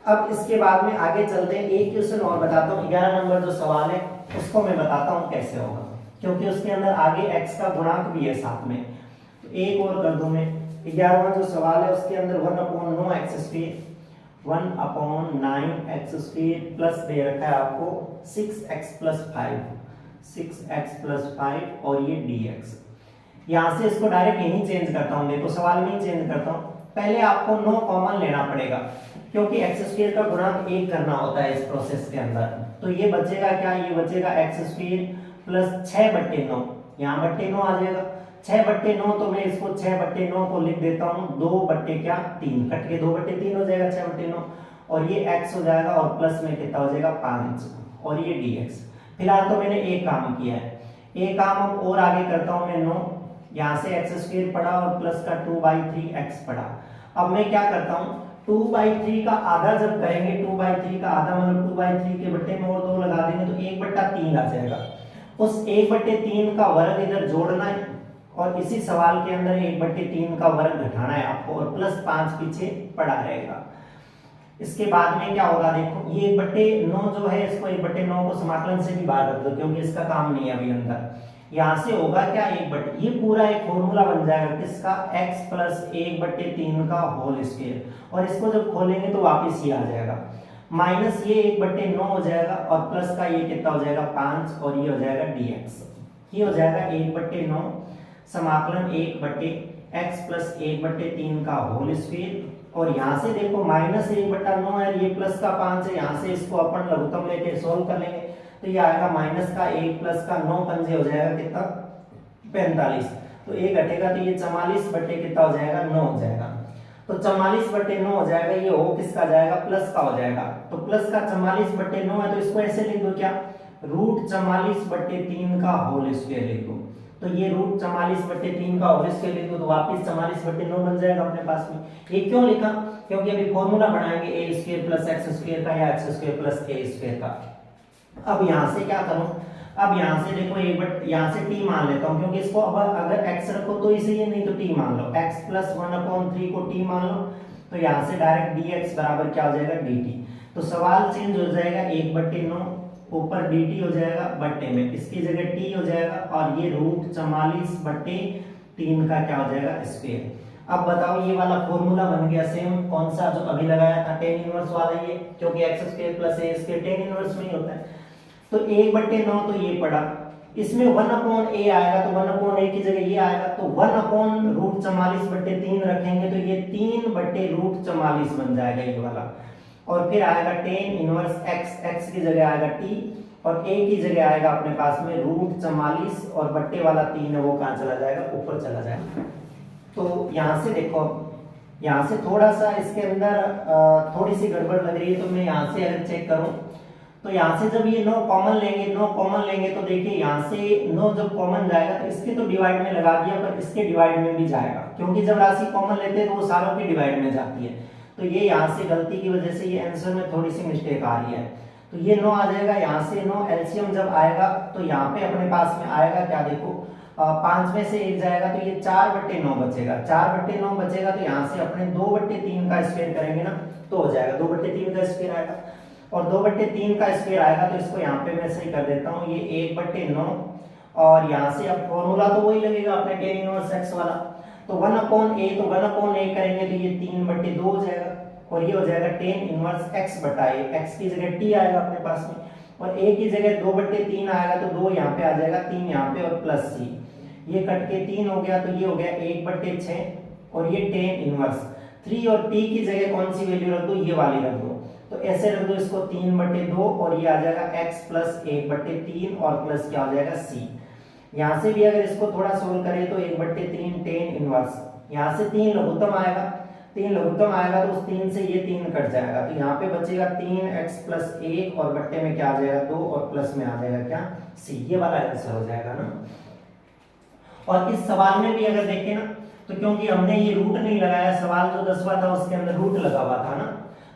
A: अब इसके बाद में आगे चलते हैं, एक क्वेश्चन और बताता हूँ, 11 नंबर जो सवाल है उसको मैं बताता हूँ कैसे होगा, क्योंकि उसके अंदर आगे x का गुणांक भी है साथ में। तो एक और कर दूं मैं, 11वां जो सवाल है उसके अंदर 1/9x² 1/9x² प्लस दे रखा है आपको 6x + 5 6x + 5 और ये dx। यहाँ से इसको डायरेक्ट यहीं चेंज करता हूँ, देखो सवाल में ही चेंज करता हूँ। पहले आपको 9 कॉमन लेना पड़ेगा, क्योंकि x² का गुणांक 1 करना होता है इस प्रोसेस के अंदर। तो ये बचेगा क्या, ये बचेगा x² + 6/9, यहाँ बट्टे 9 आ जाएगा, 6/9, तो मैं इसको 6/9 को लिख देता हूँ 2/3, कट के 2/3 हो जाएगा 6/9, और ये x हो जाएगा और प्लस में कितना हो जाएगा 5 और ये dx। फिलहाल तो मैंने एक काम किया है, एक काम अब और आगे करता हूँ मैं 9, यहाँ से x² पढ़ा और प्लस का 2/3x पढ़ा। अब मैं क्या करता हूँ, 2/3 का आधा जब करेंगे, 2/3 का आधा मतलब 2/3 के बट्टे में और 2 लगा देंगे तो 1/3 आ जाएगा। उस 1/3 का वर्ग इधर जोड़ना है और इसी सवाल के अंदर 1/3 का वर्ग घटाना है आपको, और +5 पीछे पड़ा रहेगा। इसके बाद में क्या होगा, देखो ये 1/9 जो है, इसको 1/9 को समाकलन से भी बाहर रख दो, क्योंकि इसका काम नहीं है अभी अंदर। यहाँ से होगा क्या, ये पूरा एक फॉर्मूला बन जाएगा किसका, x + 1/3 का होल स्क्वायर, और इसको जब खोलेंगे तो वापस ये आ जाएगा, माइनस ये 1/9 हो जाएगा और प्लस का ये कितना हो जाएगा 5 और ये हो जाएगा dx। ये हो जाएगा 1/9 समाकलन 1/x + 1/3 का होल स्क्वायर, और यहाँ से देखो -1/9 है, ये प्लस का 5 है, यहाँ से इसको अपन लघुत्तम लेके सोल्व कर लेंगे, तो ये आएगा -1 प्लस का 9 पंजे हो जाएगा कितना 45, तो 1 घटेगा तो ये 44 बटे कितना हो जाएगा 9 हो जाएगा। तो 44/9 हो जाएगा, ये हो किसका जाएगा, प्लस का हो जाएगा। तो प्लस का 44/9 है, तो इसको ऐसे लिख दो क्या, √44/3 का होल स्क्वायर लिख दो। तो ये √44/3 का होल स्क्वायर लिख दो, तो वापस 44/9 बन जाएगा अपने पास में। ये क्यों लिखा, क्योंकि अभी फॉर्मूला बनाएंगे a² + x² का या x² + a² का। अब यहाँ से क्या करूं, अब यहाँ से देखो यहाँ से t मान लेता हूँ, क्योंकि इसको अब अगर x रखो तो इसे ये, नहीं तो t मान लो, x + 1/3 को t मान लो, तो यहाँ से डायरेक्ट dx बराबर क्या हो जाएगा dt। तो सवाल चेंज हो जाएगा, 1/9 ऊपर dt हो जाएगा बट्टे में, इसकी जगह t हो जाएगा, और ये √44/3 का क्या हो जाएगा स्क्वायर। अब बताओ ये वाला फॉर्मूला बन गया सेम, कौन सा जो अभी लगाया था tan इनवर्स वाला, ये क्योंकि x² + a² tan इनवर्स में ही होता है। तो 1/9 तो ये पड़ा, इसमें 1/a आएगा, तो 1/a की जगह ये आएगा, तो 1/√44/3 रखेंगे तो ये 3/√44 बन जाएगा ये वाला, और फिर आएगा tan इनवर्स x की जगह आएगा t, और a की जगह आएगा अपने पास में √44, और बट्टे वाला 3 है वो कहाँ चला जाएगा, ऊपर चला जाएगा। तो यहाँ से देखो, यहाँ से थोड़ा सा इसके अंदर थोड़ी सी गड़बड़ लग रही है, तो मैं यहाँ से अगर चेक करूँ तो यहाँ से जब ये 9 कॉमन लेंगे तो देखिए यहाँ से 9 जब कॉमन जाएगा तो इसके तो डिवाइड में लगा दिया, पर इसके डिवाइड में भी जाएगा, क्योंकि जब राशि कॉमन लेते हैं तो वो सारों की डिवाइड में जाती है। तो ये यहाँ से गलती की वजह से ये आंसर में थोड़ी सी मिस्टेक आ रही है। तो ये 9 आ जाएगा, यहाँ से 9 एलसीएम जब आएगा तो यहाँ पे अपने पास में आएगा क्या, देखो 5 में से 1 जाएगा तो ये 4/9 बचेगा, 4/9 बचेगा तो यहाँ से अपने 2/3 का स्क्वायर करेंगे ना तो हो जाएगा, 2/3 का स्क्वायर आएगा, और 2/3 का स्क्वायर आएगा तो इसको यहाँ पे मैं सही कर देता हूँ, ये 1/9, और यहाँ से अब फॉर्मूला तो वही लगेगा अपने tan इनवर्स x वाला, तो 1/a, तो 1/a करेंगे तो ये 3/2 हो जाएगा, और ये हो जाएगा tan इनवर्स x/a, x की जगह t आएगा अपने पास में, और a की जगह 2/3 आएगा तो 2 यहाँ पे आ जाएगा, 3 यहाँ पे और प्लस c, ये कट के 3 हो गया, तो ये हो गया 1/6, और ये tan इनवर्स 3 और t की जगह कौन सी वैल्यू रख दो, ये वाली रख दो, तो ऐसे रख दो इसको 3/2, और ये आ जाएगा x प्लस 1/3 और प्लस क्या हो जाएगा c। यहाँ से भी अगर इसको थोड़ा सोल्व करें तो 1/3 tan इनवर्स, यहाँ से 3 लघुत्तम आएगा, 3 लघुत्तम आएगा तो उस 3 से ये 3 कट जाएगा, तो यहाँ पे बचेगा 3x प्लस 1 और बट्टे में क्या आ जाएगा 2 और प्लस में आ जाएगा क्या c, ये वाला आंसर हो जाएगा ना। और इस सवाल में भी अगर देखें ना तो क्योंकि हमने ये रूट नहीं लगाया, सवाल जो 10वां था उसके अंदर रूट लगा हुआ था ना,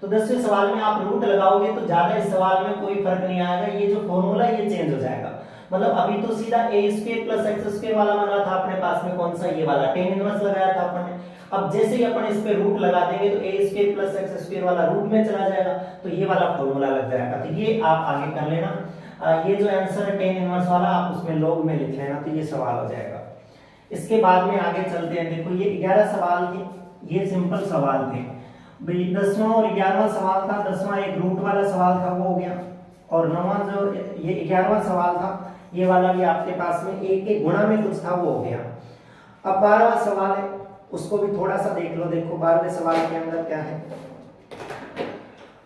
A: तो 10वें सवाल में आप रूट लगाओगे तो ज्यादा इस सवाल में कोई फर्क नहीं आएगा, ये जो फॉर्मूला ये चेंज हो जाएगा। मतलब अभी तो सीधा a² प्लस x² वाला बना था अपने पास में, कौन सा ये वाला tan इनवर्स लगाया था अपन ने, अब जैसे ही अपन इस पे रूट लगा देंगे तो a² प्लस x² वाला रूट में चला जाएगा, तो ये वाला फॉर्मूला लग जाएगा। तो ये आप आगे कर लेना, ये जो आंसर है tan इनवर्स वाला आप उसमें लॉग में लिख लेना, तो ये सवाल हो जाएगा। इसके बाद में आगे चलते हैं, देखो ये 11 सवाल थे, ये सिंपल सवाल थे। 10वां और 11वां सवाल था, 10वां एक रूट वाला सवाल था वो हो गया, और 9वां जो ये 11वां सवाल था ये वाला भी आपके पास में एक एक गुणा में कुछ था वो हो गया। अब 12वां सवाल है, उसको भी थोड़ा सा देख लो, देखो 12वें सवाल के अंदर क्या है।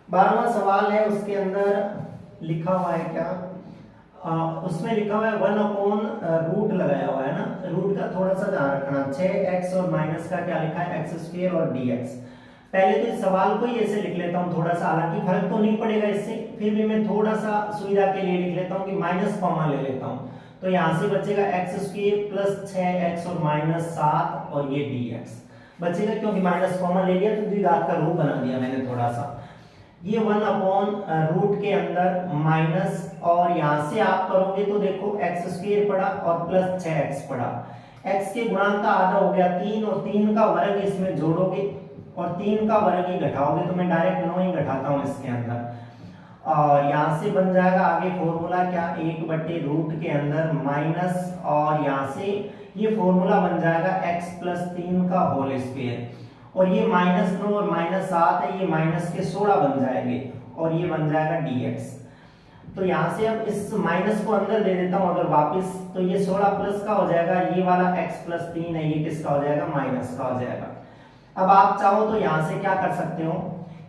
A: 12वां सवाल है उसके अंदर लिखा हुआ है क्या, उसमें लिखा हुआ है 1/रूट लगाया हुआ है ना, रूट का थोड़ा सा ध्यान रखना, 6x और माइनस का क्या लिखा है x² और dx। पहले तो इस सवाल को ही ऐसे लिख लेता हूँ थोड़ा सा, हालांकि फर्क तो नहीं पड़ेगा इससे, फिर भी मैं थोड़ा सा सुविधा के लिए लिख लेता हूँ कि माइनस कॉमा ले लेता हूँ, तो यहाँ से बचेगा x² प्लस 6x और माइनस 7 और ये dx बचेगा, क्योंकि माइनस कॉमन ले लिया तो द्विघात का रूप बना दिया मैंने थोड़ा सा। ये 1/रूट के अंदर माइनस, और यहाँ से आप करोगे तो देखो x² पड़ा और प्लस 6x पड़ा, x के गुणांक का आधा हो गया 3, और 3 का वर्ग इसमें जोड़ोगे और 3 का वर्ग ही घटाओगे, तो मैं डायरेक्ट 9 ही घटाता हूँ इसके अंदर, और यहाँ से बन जाएगा आगे फॉर्मूला क्या, 1/रूट के अंदर माइनस, और यहाँ से ये फॉर्मूला बन जाएगा x प्लस 3 का होल स्क्वायर, और ये -9 और -7 है, ये माइनस के 16 बन जाएंगे, और ये बन जाएगा dx। तो यहाँ से अब इस माइनस को अंदर ले देता हूँ अगर वापस, तो ये 16 प्लस का हो जाएगा, ये वाला x प्लस 3 है, ये किसका हो जाएगा, माइनस का हो जाएगा। अब आप चाहो तो यहाँ से क्या कर सकते हो,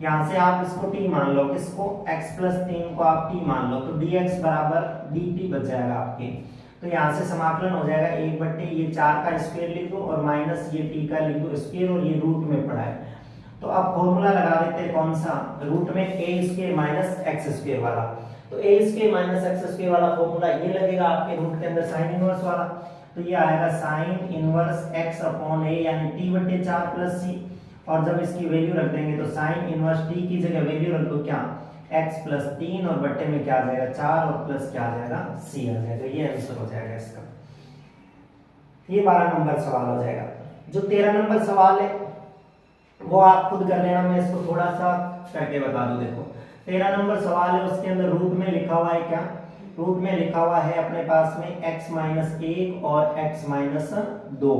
A: यहाँ से आप इसको t मान लो, किसको, x प्लस 3 को आप t मान लो, तो dx बराबर dt बच जाएगा आपके, तो यहाँ से समाकलन हो जाएगा 1/, ये 4 का स्क्वायर लिख दो और माइनस ये t का लिख दो स्क्वायर, और ये रूट में पड़ा है, तो अब फॉर्मूला लगा देते हैं कौन सा, रूट में a² माइनस x² वाला, तो a² माइनस x² वाला फॉर्मूला ये लगेगा आपके रूट के अंदर साइन इनवर्स वाला, तो ये आएगा साइन इनवर्स x/a यानी t/4 प्लस c, और जब इसकी वैल्यू रख देंगे तो साइन इनवर्स t की जगह वैल्यू रख दो क्या, x प्लस 3 और बट्टे में क्या आ जाएगा 4 और प्लस क्या आ जाएगा c आ जाएगा, ये आंसर हो जाएगा इसका। ये 12 नंबर सवाल हो जाएगा। जो 13 नंबर सवाल है वो आप खुद कर लेना, मैं इसको थोड़ा सा करके बता दूं। देखो 13 नंबर सवाल है, उसके अंदर रूट में लिखा हुआ है क्या, रूट में लिखा हुआ है अपने पास में x-1 और x-2,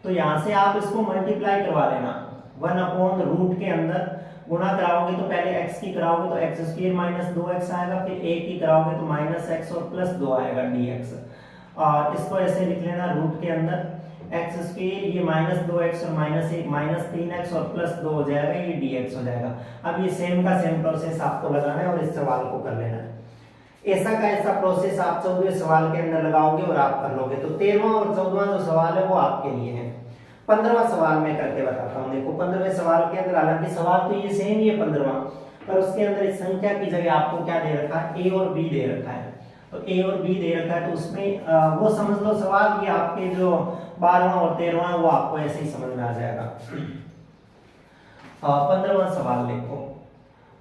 A: तो यहाँ से आप इसको मल्टीप्लाई करवा लेना, 1/रूट के अंदर गुणा कराओगे तो पहले x की कराओगे तो x² माइनस 2x आएगा, फिर a की कराओगे तो माइनस x और प्लस 2 आएगा dx, और इसको ऐसे लिख लेना रूट के अंदर x² ये माइनस 2x और माइनस 1 माइनस 3x और प्लस 2 हो जाएगा, ये dx हो जाएगा। अब ये सेम का सेम प्रोसेस आपको लगाना है और इस सवाल को कर लेना है। ऐसा का ऐसा प्रोसेस आप 14वें सवाल के अंदर लगाओगे और आप कर लोगे। तो 13वां और 14वां जो सवाल है वो आपके लिए है। 15वां सवाल मैं करके बताता हूँ। देखो 15वें सवाल के अंदर, हालांकि सवाल तो ये सेम ही है 15वां, पर उसके अंदर इस संख्या की जगह आपको क्या दे रखा है, ए और बी दे रखा है। तो ए और बी दे रखा है, तो उसमें वो समझ लो सवाल ये आपके जो 12वां और 13वां है वो आपको ऐसे ही समझ में आ जाएगा। 15वां सवाल देखो।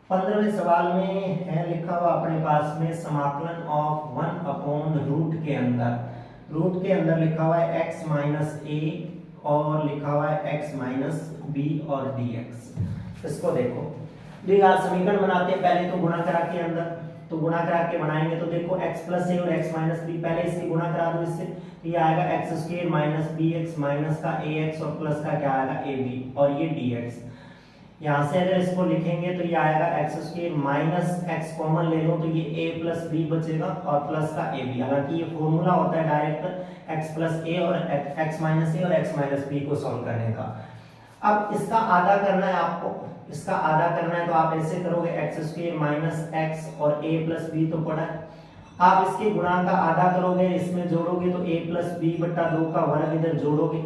A: 15वें सवाल में है लिखा हुआ अपने पास में समाकलन ऑफ 1 अपॉन रूट के अंदर लिखा हुआ है x माइनस ए और लिखा हुआ है x माइनस बी और dx। इसको देखो, द्विघात समीकरण बनाते हैं, पहले तो गुणा करा के अंदर, तो गुणा करा के बनाएंगे तो देखो x प्लस ए और x माइनस बी, पहले इसकी गुणा करा दो इससे, तो ये आएगा x square minus b x minus का ए एक्स और प्लस का क्या आएगा ए बी और ये dx। यहाँ से अगर इसको लिखेंगे तो ये आएगा x square minus x common ले लो तो ये a प्लस बी बचेगा और प्लस का ए बी। हालांकि ये फॉर्मूला होता है डायरेक्ट x प्लस ए और x माइनस ए और x माइनस बी को सॉल्व करने का। अब इसका आधा करना है आपको, इसका आधा करना है तो आप ऐसे करोगे एक्स स्क्वायर माइनस एक्स और a प्लस बी तो पड़ा है, आप इसके गुणा का आधा करोगे, इसमें जोड़ोगे तो a प्लस बी बटा 2 का वर्ग इधर जोड़ोगे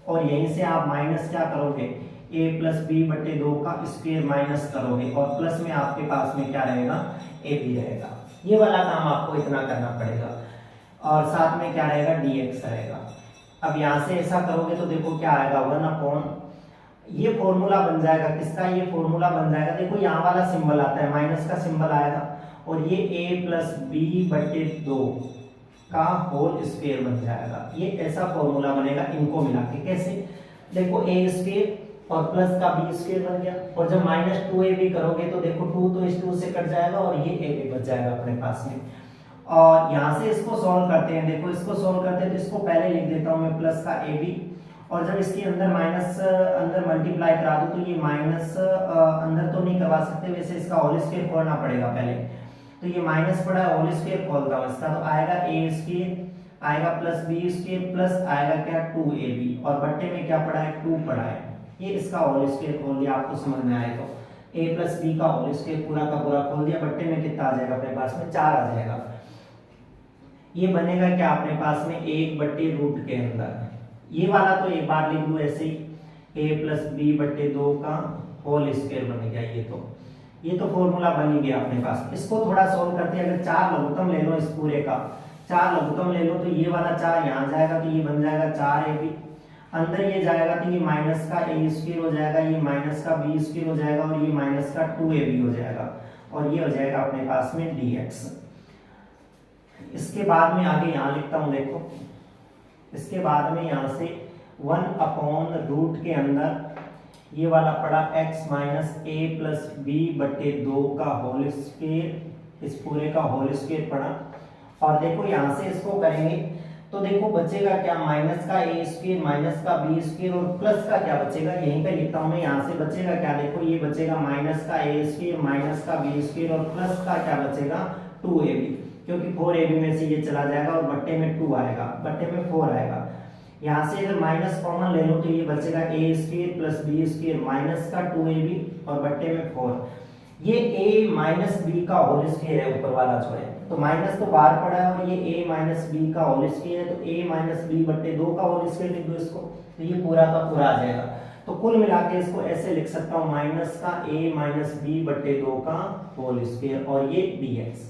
A: और यहीं से आप माइनस क्या करोगे, a प्लस बी बटे 2 का स्क्वायर माइनस करोगे और प्लस में आपके पास में क्या रहेगा, a भी रहेगा। ये वाला काम आपको इतना करना पड़ेगा और साथ में क्या रहेगा, dx रहेगा। अब यहाँ से ऐसा करोगे तो देखो क्या आएगा, 1 अपॉन, ये फॉर्मूला बन जाएगा किसका, ये फॉर्मूला बन जाएगा, देखो यहाँ वाला सिंबल आता है, माइनस का सिंबल आएगा और ये a प्लस बी बटे 2 का होल स्क्वायर बन जाएगा। ये ऐसा फॉर्मूला बनेगा इनको मिला के। कैसे, देखो a स्क्वायर और प्लस का बी स्क्वायर बन गया और जब माइनस 2ab करोगे तो देखो 2 तो इस 2 से कट जाएगा और ये ab बच जाएगा अपने पास में। और यहाँ से इसको सॉल्व करते हैं, देखो इसको सॉल्व करते हैं तो इसको पहले लिख देता हूँ मैं प्लस का ab, और जब इसके अंदर माइनस अंदर मल्टीप्लाई करा दो तो ये माइनस अंदर तो नहीं करवा सकते, वैसे इसका होल स्क्वायर खोलना पड़ेगा पहले, तो ये माइनस पड़ा है, होल स्क्वायर खोलता हूँ इसका, तो आएगा a स्क्वायर आएगा प्लस बी स्क्वायर प्लस आएगा क्या 2ab और बट्टे में क्या पड़ा है 2 पड़ा है, ये इसका होल स्क्वायर खोल दिया, आपको समझ में आए तो a प्लस बी का होल स्क्वायर पूरा का पूरा खोल दिया, बट्टे में कितना आ जाएगा अपने पास में 4 आ जाएगा। ये बनेगा क्या अपने पास में 1 बट्टे रूट के अंदर, ये वाला तो एक बार लिख दो ऐसे ही, a प्लस बी बट्टे 2 का होल स्क्वायर बन गया, ये तो फॉर्मूला बन ही गया अपने पास। इसको थोड़ा सॉल्व करते हैं, अगर 4 लघुत्तम ले लो इस पूरे का, 4 लघुत्तम ले लो तो ये वाला 4 यहाँ जाएगा तो ये बन जाएगा 4ab, अंदर ये जाएगा तो ये माइनस का a स्क्वायर हो जाएगा, ये माइनस का b स्क्वायर हो जाएगा और ये माइनस का 2ab हो जाएगा और ये हो जाएगा अपने पास में dx। इसके बाद में आगे यहाँ लिखता हूँ, देखो इसके बाद में यहाँ से 1 अपॉन रूट के अंदर ये वाला पड़ा x minus a plus b बटे 2 का होल स्क्वायर, इस पूरे का होल स्क्वायर पड़ा, और देखो यहाँ से इसको करेंगे तो देखो बचेगा क्या, माइनस का a स्क्वायर माइनस का b स्क्वायर और प्लस का क्या बचेगा, यहीं पे लिखता हूँ मैं, यहाँ से बचेगा क्या, देखो ये बचेगा माइनस का a स्क्वायर माइनस का b स्क्वायर और प्लस का क्या बचेगा 2ab, क्योंकि 4ab में से ये चला जाएगा और बट्टे में 2 आएगा, बट्टे में 4 आएगा। यहाँ से अगर माइनस कॉमन ले लो तो ये बचेगा a square plus b square minus का 2ab और बट्टे में 4, ये a माइनस b का होल स्क्वायर है ऊपर वाला जो है, तो माइनस तो बाहर पड़ा है और ये a माइनस b का होल स्क्वायर है, तो a माइनस b बट्टे 2 का होल स्क्वायर लिख दो इसको, तो ये पूरा का पूरा आ जाएगा। तो कुल मिला के इसको ऐसे लिख सकता हूँ, माइनस का a माइनस b बट्टे 2 का होल स्क्वायर और ये dx।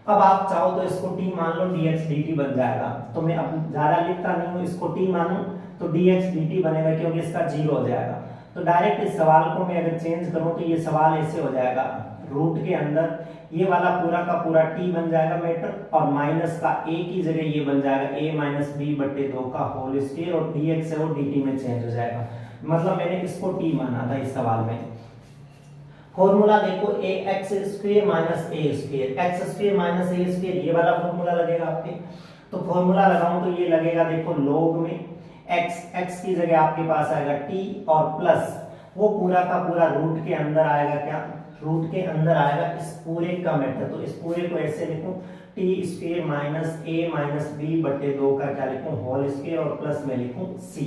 A: अब आप चाहो तो इसको t मान लो, dx dt बन जाएगा, तो मैं अब ज्यादा लिखता नहीं हूँ, इसको t मानूं तो dx dt बनेगा क्योंकि इसका 0 हो जाएगा। तो डायरेक्ट इस सवाल को मैं अगर चेंज करूं तो ये सवाल ऐसे हो जाएगा, रूट के अंदर ये वाला पूरा का पूरा t बन जाएगा मैटर और माइनस का a की जगह ये बन जाएगा a माइनस बी बट्टे 2 का होल स्क्वायर और dx है वो dt में चेंज हो जाएगा, मतलब मैंने इसको t माना था इस सवाल में। फॉर्मूला देखो ax square minus a square, x square minus a square, ये वाला फॉर्मूला लगेगा आपके, तो फॉर्मूला लगाऊं तो ये लगेगा देखो log में x की जगह आपके पास आएगा t और प्लस वो पूरा का पूरा रूट के अंदर आएगा क्या, रूट के अंदर आएगा इस पूरे का मेथड, तो इस पूरे को ऐसे लिखूं t square minus a minus b बटे 2 का क्या लिखूं होल स्क्वायर और प्लस में लिखूं c।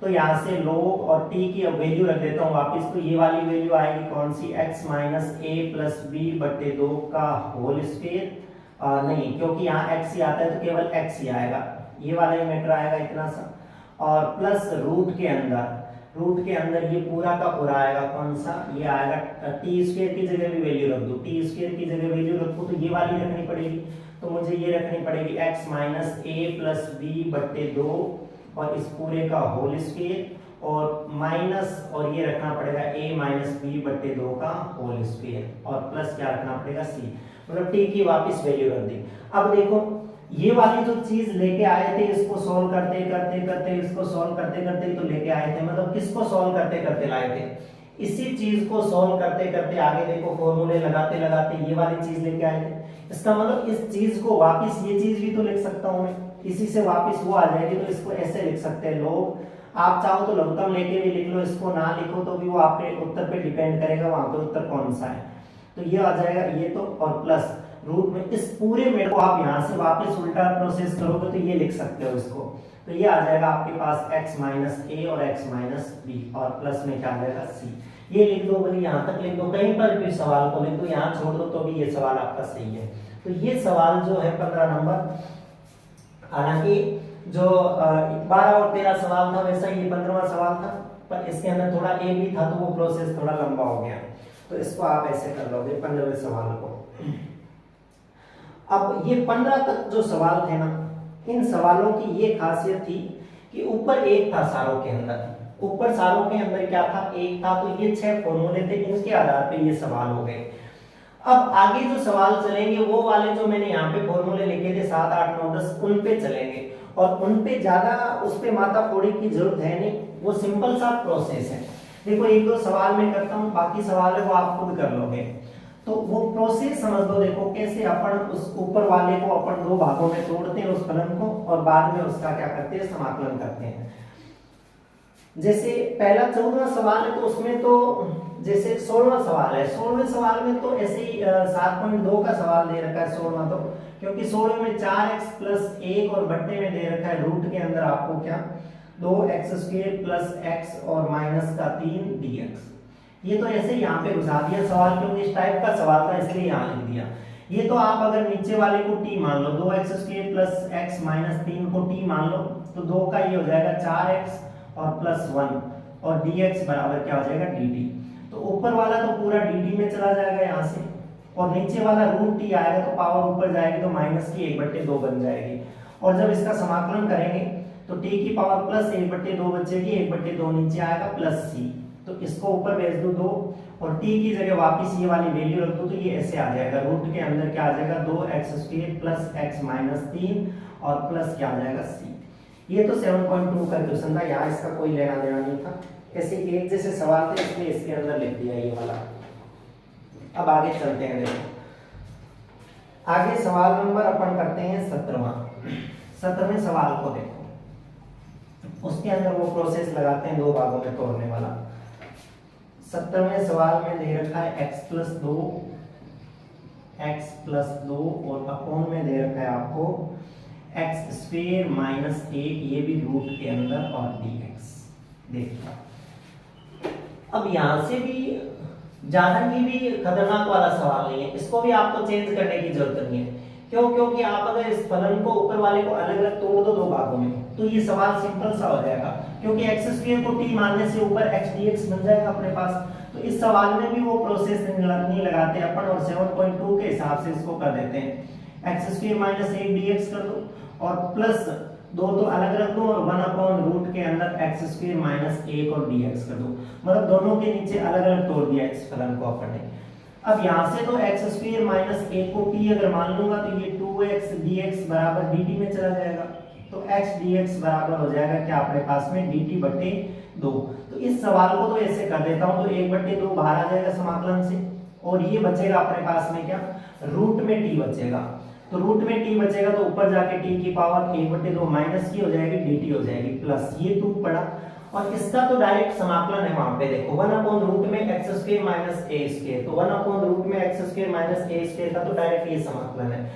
A: तो यहाँ से log और t की वैल्यू रख देता हूँ वापस, तो ये वाली वैल्यू आएगी कौन सी, x minus a plus b बटे 2 का होल स्क्वायर, नहीं क्योंकि यहाँ x ही आता है तो केवल x ही आएगा, ये वाला ही मैटर आएगा इतना सा, और प्लस रूट के अंदर रूट के अंदर ये पूरा का पूरा आएगा कौन सा, ये आएगा टी स्क्वायर की जगह भी वैल्यू रख दो, टी स्क्वायर की जगह वैल्यू रखो तो ये वाली रखनी पड़ेगी, तो मुझे ये रखनी पड़ेगी x माइनस ए प्लस बी बट्टे 2 और इस पूरे का होल स्क्वायर और माइनस और ये रखना पड़ेगा a माइनस बी बट्टे 2 का होल स्क्वायर और प्लस क्या रखना पड़ेगा c, मतलब t की वापस वैल्यू रख दी। अब देखो ये वाली जो चीज लेके आए थे इसको सॉल्व करते करते करते इसको सॉल्व करते करते तो लेके आए थे, मतलब किसको सॉल्व करते करते लाए थे, इसी चीज को सॉल्व करते करते आगे देखो फॉर्मूले लगाते लगाते ये वाली चीज लेके आए थे। इसका मतलब इस चीज को वापस ये चीज भी तो लिख सकता हूं मैं, इसी से वापस वो आ जाएगी, तो इसको ऐसे लिख सकते हैं लोग। आप चाहो तो लघुत्तम लेके भी लिख लो, इसको ना लिखो तो भी वो आपके उत्तर पे डिपेंड करेगा वहां पे उत्तर कौन सा है। तो ये आ जाएगा ये तो, और प्लस रूट में इस पूरे में को आप यहाँ से वापस उल्टा प्रोसेस करोगे तो ये लिख सकते हो इसको, तो ये आ जाएगा आपके पास x माइनस ए और x माइनस बी और प्लस में क्या आ जाएगा c। ये लिख दो, बोले यहाँ तक लिख दो, कहीं पर भी सवाल को लिख दो, यहाँ छोड़ दो तो भी ये सवाल आपका सही है। तो ये सवाल जो है 15 नंबर, हालांकि जो 12 और 13 सवाल था वैसा ये 15वां सवाल था, पर इसके अंदर थोड़ा ए भी था तो वो प्रोसेस थोड़ा लंबा हो गया, तो इसको आप ऐसे कर लोगे 15वें सवाल को। अब ये 15 तक जो सवाल थे ना, इन सवालों की ये खासियत थी कि ऊपर एक था सारों के अंदर, ऊपर सारों के अंदर क्या था, एक था, तो ये 6 फॉर्मूले थे, इनके आधार पे ये सवाल हो गए। अब आगे जो सवाल चलेंगे वो वाले जो मैंने यहाँ पे फॉर्मूले लिखे थे 7, 8, 9, 10 उन पे चलेंगे, और उन पे ज्यादा उस पे माथा फोड़ी की जरूरत है नहीं, वो सिंपल सा प्रोसेस है। देखो एक दो सवाल मैं करता हूँ, बाकी सवाल है वो आप खुद कर लोगे, तो वो प्रोसेस समझ लो। देखो कैसे अपन उस ऊपर वाले को अपन 2 भागों में तोड़ते हैं उस फलन को, और बाद में उसका क्या करते हैं, समाकलन करते हैं। जैसे पहला 14वां सवाल है तो उसमें तो जैसे 16वां सवाल है, 16वें सवाल में तो ऐसे ही 7.2 का सवाल दे रखा है 16वां, तो क्योंकि 16 में 4x प्लस 1 और बट्टे में दे रखा है रूट के अंदर आपको क्या 2x² प्लस x और माइनस का 3 dx। ये तो ऐसे यहाँ पे घुसा दिया सवाल, क्योंकि इस टाइप का सवाल था इसलिए यहाँ लिख दिया। ये तो आप अगर नीचे वाले को t मान लो, 2x² प्लस x माइनस 3 को t मान लो, तो 2 का ये हो जाएगा 4x और प्लस 1 और dx बराबर क्या हो जाएगा dt। तो ऊपर वाला तो पूरा dt में चला जाएगा यहाँ से, और नीचे वाला रूट t आएगा तो पावर ऊपर जाएगी तो माइनस की 1/2 बन जाएगी, और जब इसका समाकलन करेंगे तो t की पावर प्लस 1/2 बचेगी, 1/2 नीचे आएगा प्लस c, तो इसको ऊपर भेज दो 2 और t की जगह वापस ये वाली वैल्यू रख दो, तो ये ऐसे आ जाएगा, रूट के अंदर क्या आ जाएगा 2x² प्लस x माइनस 3 और प्लस क्या आ जाएगा c। ये तो 7.2 का क्वेश्चन था, यहाँ इसका कोई लेना देना नहीं था, ऐसे एक जैसे सवाल थे इसलिए इसके अंदर लिख दिया ये वाला। अब आगे चलते हैं, देखो आगे सवाल नंबर अपन करते हैं 17वें सवाल को देखो, उसके अंदर वो प्रोसेस लगाते हैं 2 भागों में तोड़ने वाला। 17वें सवाल में दे रखा है x प्लस 2 और अपोन में दे रखा है आपको x² माइनस 1, ये भी रूट के अंदर और dx। देखिए अब यहां से भी ज्यादा ही भी खतरनाक वाला सवाल नहीं है, इसको भी आपको चेंज करने की जरूरत नहीं है। क्यों? क्योंकि आप अगर इस फलन को ऊपर वाले को अलग अलग तोड़ दो 2 भागों में तो ये सवाल सिंपल सा हो जाएगा, क्योंकि x² को t मानने से ऊपर x dx बन जाएगा अपने पास। तो इस सवाल में भी वो प्रोसेस नहीं लगाते अपन, और 7.2 के हिसाब से इसको कर देते हैं, x² माइनस 1 dx कर दो और प्लस 2 तो अलग रख दो और 1/रूट के अंदर x² माइनस 1 और dx कर दो, मतलब दोनों के नीचे अलग अलग तोड़ दिया इस फलन को अपन ने। अब यहाँ से तो x² माइनस 1 को t अगर मान लूंगा तो ये 2x dx बराबर dt में चला जाएगा, तो x dx बराबर हो जाएगा क्या अपने पास में dt/2। तो इस सवाल को तो ऐसे कर देता हूँ, तो 1/2 बाहर आ जाएगा समाकलन से, और ये बचेगा अपने पास में क्या रूट में t बचेगा, तो रूट में t बचेगा तो ऊपर जाके t की पावर 1/2 माइनस की हो जाएगी dt हो जाएगी प्लस ये 2 पड़ा, और इसका तो डायरेक्ट समाकलन है वहां पे देखो 1/रूट में x² माइनस a², तो 1/रूट में x² माइनस a² का तो डायरेक्ट ये समाकलन है।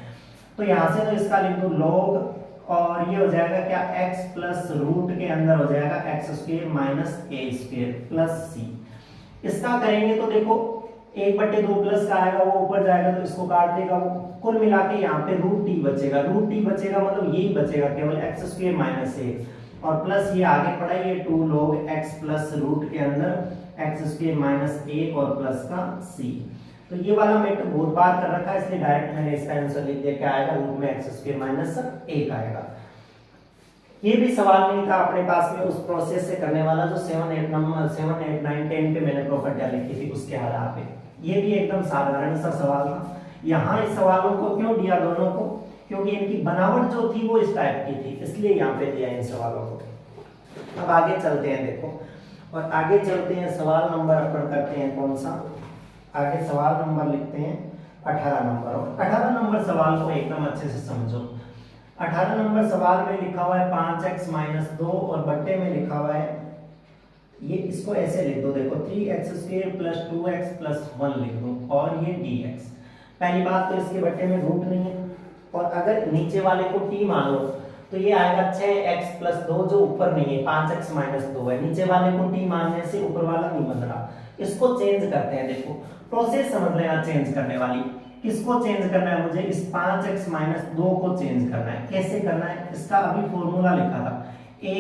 A: तो यहाँ से तो इसका लिख दो log, और ये हो जाएगा क्या x प्लस रूट के अंदर हो जाएगा x² minus a² plus c। इसका करेंगे तो देखो 1/2 प्लस का आएगा वो ऊपर जाएगा तो इसको काट देगा वो, कुल मिला के यहाँ पे रूट t बचेगा, रूट t बचेगा मतलब यही बचेगा केवल x² माइनस 1, और प्लस ये आगे पड़ा ये 2 log x प्लस रूट के अंदर एक्स स्क्वायर माइनस 1 और प्लस का c। तो ये वाला मैंने बहुत बार कर रखा है इसलिए डायरेक्ट मैंने इसका आंसर लिख दिया, क्या आएगा रूट में एक्स स्क्वायर माइनस 1 आएगा। ये भी सवाल नहीं था अपने पास में उस प्रोसेस से करने वाला जो 7 8 नंबर 7 8 9 10 पे मैंने प्रॉपर्टियां लिखी थी उसके आधार पे। ये भी एकदम साधारण सा सवाल था। यहाँ इस सवालों को क्यों दिया दोनों को, क्योंकि इनकी बनावट जो थी वो इस टाइप की थी, इसलिए यहाँ पे दिया इन सवालों को। अब आगे चलते हैं, देखो और आगे चलते हैं सवाल नंबर अपन करते हैं कौन सा, आगे सवाल नंबर लिखते हैं 18 नंबर। और 18 नंबर सवाल को एकदम अच्छे से समझो। 18 नंबर सवाल में लिखा हुआ है 5x माइनस 2 और बट्टे में लिखा हुआ है, ये इसको ऐसे लिख दो, देखो 3x square plus 2x plus 1 लिख दो और ये dx। पहली बात तो इसके बट्टे में रूट नहीं है, और अगर नीचे वाले को t मान लो तो ये आएगा 6x प्लस 2 जो ऊपर नहीं है, 5x माइनस 2 है, नीचे वाले को t मानने से ऊपर वाला नहीं बन रहा। इसको चेंज करते हैं, देखो प्रोसेस समझ लेना चेंज करने वाली। किसको चेंज करना है मुझे, इस 5x माइनस 2 को चेंज करना है। कैसे करना है, इसका अभी फॉर्मूला लिखा था a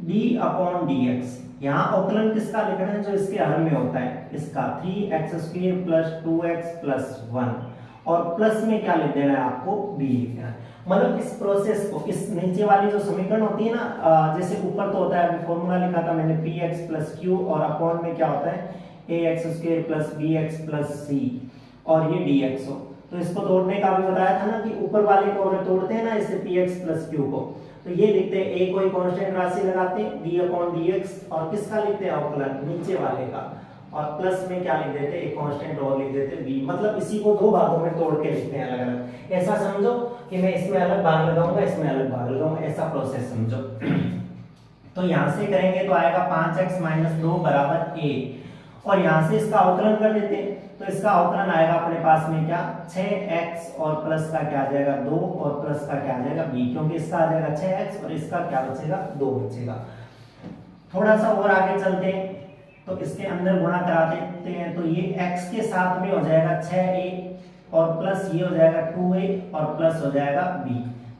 A: d अपॉन dx। यहाँ अवकलन किसका लिखना है, जो इसके हर में होता है, इसका 3x square plus 2x plus 1 और प्लस में क्या लिख देना है आपको, b लिखना है। मतलब इस प्रोसेस को, इस नीचे वाली जो समीकरण होती है ना, जैसे ऊपर तो होता है अभी फॉर्मूला लिखा था मैंने px प्लस q और अपॉन में क्या होता है ax square plus bx plus c और ये dx हो। तो इसको तोड़ने का भी बताया था ना कि ऊपर वाले को अगर तोड़ते हैं ना इससे px प्लस q को, तो ये लिखते हैं a कोई कांस्टेंट राशि लगाते हैं d अपॉन dx और किसका लिखते हैं अवकलन नीचे वाले का, और प्लस में क्या लिख देते हैं एक कांस्टेंट और लिख देते हैं b। मतलब इसी को दो भागों में तोड़ के लिखते हैं अलग अलग। ऐसा समझो कि मैं इसमें अलग भाग लगाऊंगा इसमें अलग भाग लगाऊंगा, ऐसा प्रोसेस समझो। तो यहां से करेंगे तो आएगा 5x माइनस 2 बराबर a, और यहां से इसका अवकलन कर देते हैं तो इसका अवकलन आएगा अपने पास में क्या 6x और प्लस का क्या आ जाएगा 2 और प्लस का क्या आ जाएगा b, क्योंकि इसका आ जाएगा 6x और इसका क्या बचेगा 2 बचेगा। थोड़ा सा और आगे चलते हैं तो इसके अंदर गुणा करा देते हैं, तो ये x के साथ में हो जाएगा 6a और प्लस ये हो जाएगा 2a और प्लस हो जाएगा b।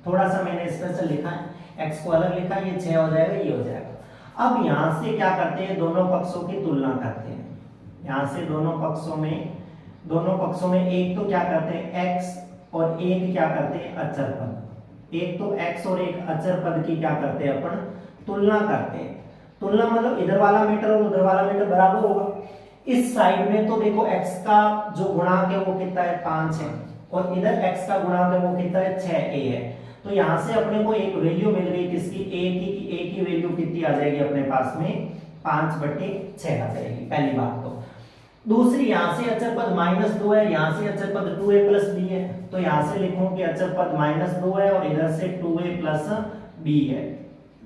A: थोड़ा सा मैंने स्पेशल लिखा है, x को अलग लिखा, ये 6 हो जाएगा ये हो जाएगा। अब यहां से क्या करते हैं, दोनों पक्षों की तुलना करते हैं। यहां से दोनों पक्षों में एक तो क्या करते हैं x और एक क्या करते हैं अचर पद। एक तो x और एक अचर पद की क्या करते हैं अपन तुलना करते हैं। तुलना मतलब इधर वाला मीटर और उधर वाला मीटर बराबर होगा। इस साइड में तो देखो x का जो गुणांक है वो कितना है 5 है, और इधर x का गुणांक है वो कितना है 6a है। तो यहां से अपने को एक वैल्यू मिल गई किसकी, a की वैल्यू कितनी आ जाएगी अपने पास में 5/6 आ जाएगी, पहली बात तो। दूसरी यहां से अचर पद -2 है, यहां से अचर पद 2a प्लस b है, तो यहां से लिखूं कि अचर पद -2 है और इधर से 2a प्लस b है।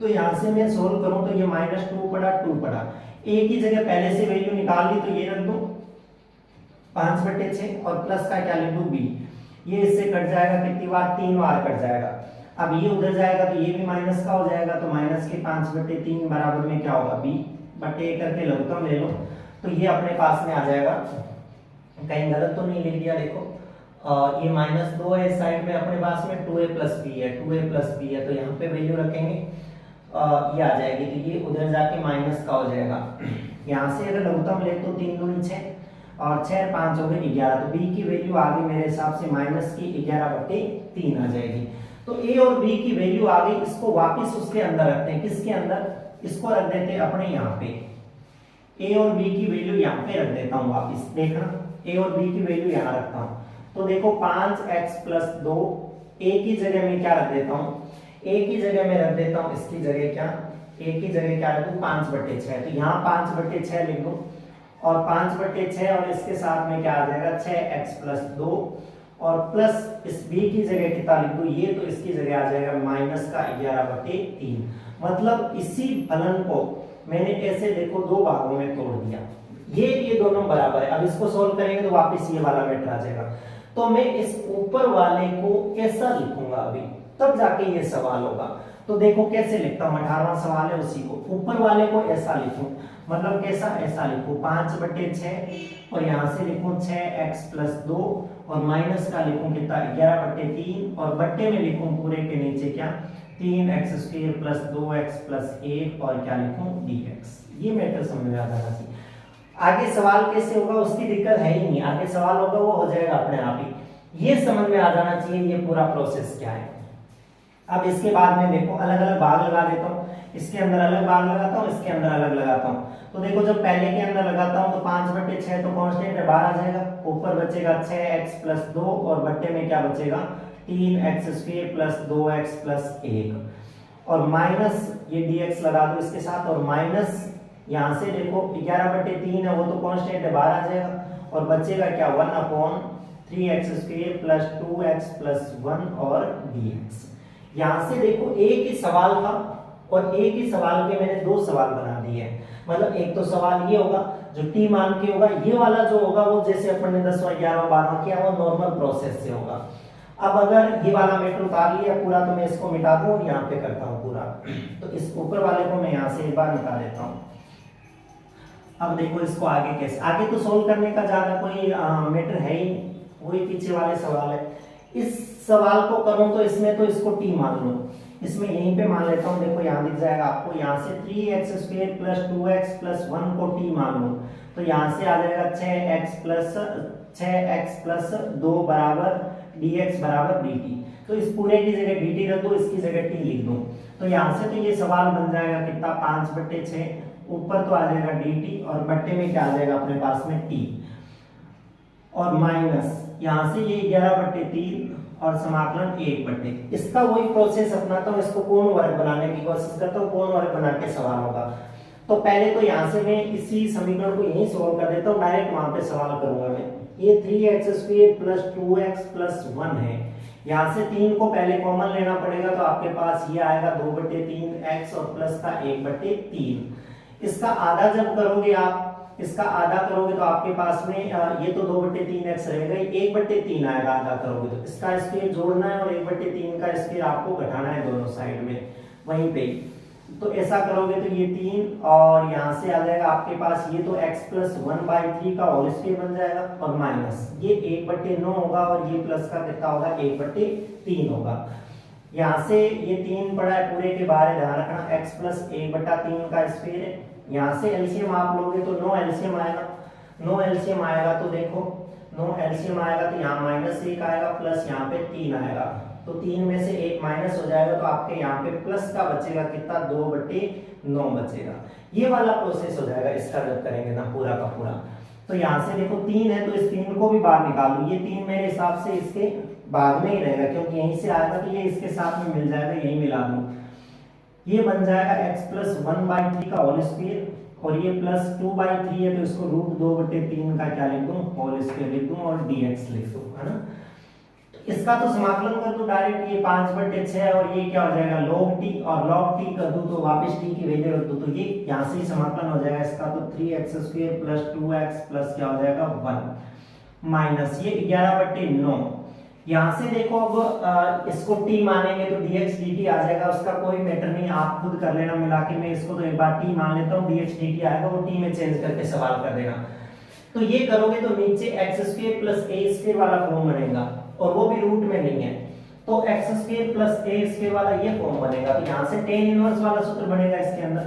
A: तो यहां से मैं सोल्व करूं तो ये -2 पड़ा 2 पड़ा, a की जगह पहले से वैल्यू निकाल ली तो ये रख दो 5/6 और प्लस का क्या लिख दूं b। ये इससे कट जाएगा कितनी बार, 3 बार कट जाएगा। अब ये उधर जाएगा तो ये भी माइनस का हो जाएगा, तो माइनस के 5/3 बराबर में क्या होगा b बटे करके लघुत्तम ले लो, तो ये अपने पास में आ जाएगा। कहीं गलत तो नहीं लिख दिया, देखो ये -2 है, साइड में अपने पास में 2a प्लस b है, 2a प्लस b है, तो यहाँ पे वैल्यू रखेंगे ये आ जाएगी, तो ये उधर जाके माइनस का हो जाएगा। यहाँ से अगर लघुत्तम ले तो 3 दूनी 6 और 6 5 हो गए 11, तो b की वैल्यू आ गई मेरे हिसाब से -11/3 आ जाएगी। तो a और b की वैल्यू आ गई, इसको वापस उसके अंदर रखते हैं, किसके अंदर, इसको रख देते हैं अपने यहाँ पे, a और b की वैल्यू यहाँ पे रख देता हूँ वापस, देखना a और b की वैल्यू यहाँ रखता हूँ। तो देखो 5x प्लस 2, a की जगह में क्या रख देता हूँ, a की जगह में रख देता हूँ, इसकी जगह क्या, a की जगह क्या रख दूँ 5/6, तो यहाँ 5/6 लिख दो और 5/6 और इसके साथ में क्या आ जाएगा 6x प्लस 2 और प्लस इस b की जगह कितना लिख दूँ ये, तो इसकी जगह आ जाएगा -11/3। मतलब इसी फलन को मैंने ऐसे देखो दो भागों में तोड़ दिया, ये दोनों बराबर है। अब इसको सोल्व करेंगे तो वापस ये वाला मैटर आ जाएगा। तो मैं इस ऊपर वाले को ऐसा लिखूंगा अभी, तब जाके ये सवाल होगा। तो देखो कैसे लिखता हूँ, 18वां सवाल है उसी को, ऊपर वाले को ऐसा लिखूं, मतलब कैसा, ऐसा लिखूं 5/6 और यहाँ से लिखूं 6x प्लस 2 और माइनस का लिखूं कितना 11/3 और बट्टे में लिखूं पूरे के नीचे क्या 3x² प्लस 2x प्लस 1 और क्या लिखूं dx। ये मैटर समझ में आ जाना चाहिए। आगे सवाल कैसे होगा उसकी दिक्कत है ही नहीं, आगे सवाल होगा वो हो जाएगा अपने आप ही। ये समझ में आ जाना चाहिए ये पूरा प्रोसेस क्या है। अब इसके बाद में देखो अलग अलग भाग लगा देता हूँ, इसके अंदर अलग भाग लगाता हूँ, इसके अंदर अलग लगाता हूँ। तो देखो जब पहले के अंदर लगाता हूँ तो 5/6 तो कांस्टेंट है 12 आ जाएगा, ऊपर बचेगा 6x प्लस 2 और बट्टे में क्या बचेगा 3x² प्लस 2x प्लस 1 और माइनस ये dx लगा दो इसके साथ और माइनस यहाँ से देखो 11/3 है वो तो कांस्टेंट है 12 आ जाएगा और बचेगा क्या 1/3x² प्लस 2x प्लस 1 और dx। यहाँ से देखो एक ही सवाल था और एक ही सवाल के मैंने दो सवाल बना दिए हैं। मतलब एक तो सवाल ये होगा जो t मान के होगा, ये वाला जो होगा वो जैसे अपन ने 10वां 11वां 12वां किया वो नॉर्मल प्रोसेस से होगा। अब अगर ये वाला मैटर उतार लिया पूरा तो मैं इसको मिटा दूं और यहाँ पे करता हूँ पूरा। तो इस ऊपर वाले को मैं यहाँ से एक बार निकाल देता हूँ। अब देखो इसको आगे कैसे, आगे तो सोल्व करने का ज्यादा कोई मैटर है ही, वही पीछे वाले सवाल है। इस सवाल को करूं तो इसमें तो इसको t मान लो, इसमें यहीं पे मान लेता हूं। देखो यहाँ दिख जाएगा आपको, यहाँ से 3x² प्लस 2x प्लस 1 को t मान लो तो यहाँ से आ जाएगा 6x प्लस 2 बराबर dx बराबर dt। तो इस पूरे की जगह dt रख दो, इसकी जगह t लिख दो। तो यहाँ से तो ये सवाल बन जाएगा कितना 5/6, ऊपर तो आ जाएगा dt और बट्टे में क्या आ जाएगा अपने पास में t और माइनस यहाँ से ये 11/3 और समाकलन 1/। इसका वही प्रोसेस अपनाता हूँ, इसको कोण वर्ग बनाने की कोशिश करता हूँ, कोण वर्ग बना के सवाल होगा। तो पहले तो यहाँ से मैं इसी समीकरण को यहीं सोल्व कर देता हूँ, डायरेक्ट वहां पे सवाल करूंगा मैं। ये 3x² प्लस 2x प्लस 1 है, यहाँ से 3 को पहले कॉमन लेना पड़ेगा तो आपके पास ये आएगा 2/3x और प्लस का 1/3। इसका आधा जब करोगे आप, इसका आधा करोगे तो आपके पास में ये तो 2/3x रहेगा, 1/3 आएगा आधा करोगे तो। इसका स्क्वायर जोड़ना है और 1/3 का स्क्वायर आपको घटाना है दोनों साइड में वहीं पे। तो ऐसा करोगे तो ये 3 और यहाँ से आ जाएगा आपके पास ये तो x प्लस 1/3 का होल स्क्वायर बन जाएगा और माइनस ये 1/9 होगा और ये प्लस का कितना होगा 1/3 होगा। यहाँ से ये 3 पड़ा है पूरे के बाहर, ध्यान रखना x प्लस 1/3 का स्क्वायर है। यहाँ से एलसीएम आप लोगे तो 9 एलसीएम आएगा, 9 एलसीएम आएगा तो देखो 9 एलसीएम आएगा तो यहाँ -1 आएगा प्लस यहाँ पे 3 आएगा, तो 3 में से 1 माइनस हो जाएगा तो आपके यहाँ पे प्लस का बचेगा कितना 2/9 बचेगा। ये वाला प्रोसेस हो जाएगा इसका जब करेंगे ना पूरा का पूरा। तो यहाँ से देखो 3 है तो इस 3 को भी बाहर निकाल लो, ये 3 मेरे हिसाब से इसके बाद में ही रहेगा क्योंकि यहीं से आएगा तो ये इसके साथ में मिल जाएगा, यही मिला दूं। ये बन जाएगा x प्लस 1/3 का होल स्क्वायर और ये प्लस 2/3 है तो इसको √2/3 का क्या लिख दूं होल स्क्वायर लिख दूं और dx लिख दूं, है ना। तो इसका तो समाकलन कर दूं डायरेक्ट, ये 5/6 और ये क्या हो जाएगा log t और log t कर दूं तो वापस t की वैल्यू रख दूं तो ये यहाँ से ही समाकलन हो जाएगा इसका। तो 3x² प्लस 2x प्लस क्या हो जाएगा 1 माइनस ये 11/9। यहाँ से देखो अब इसको t मानेंगे तो dx dt आ जाएगा, उसका कोई मैटर नहीं, आप खुद कर लेना मिला के। मैं इसको तो एक बार t मान लेता हूँ, dx dt आएगा वो t में चेंज करके सवाल कर देना। तो ये करोगे तो नीचे x² प्लस a² वाला फॉर्म बनेगा और वो भी रूट में नहीं है, तो x² प्लस a² वाला ये फॉर्म बनेगा। तो यहाँ से tan इनवर्स वाला सूत्र बनेगा इसके अंदर,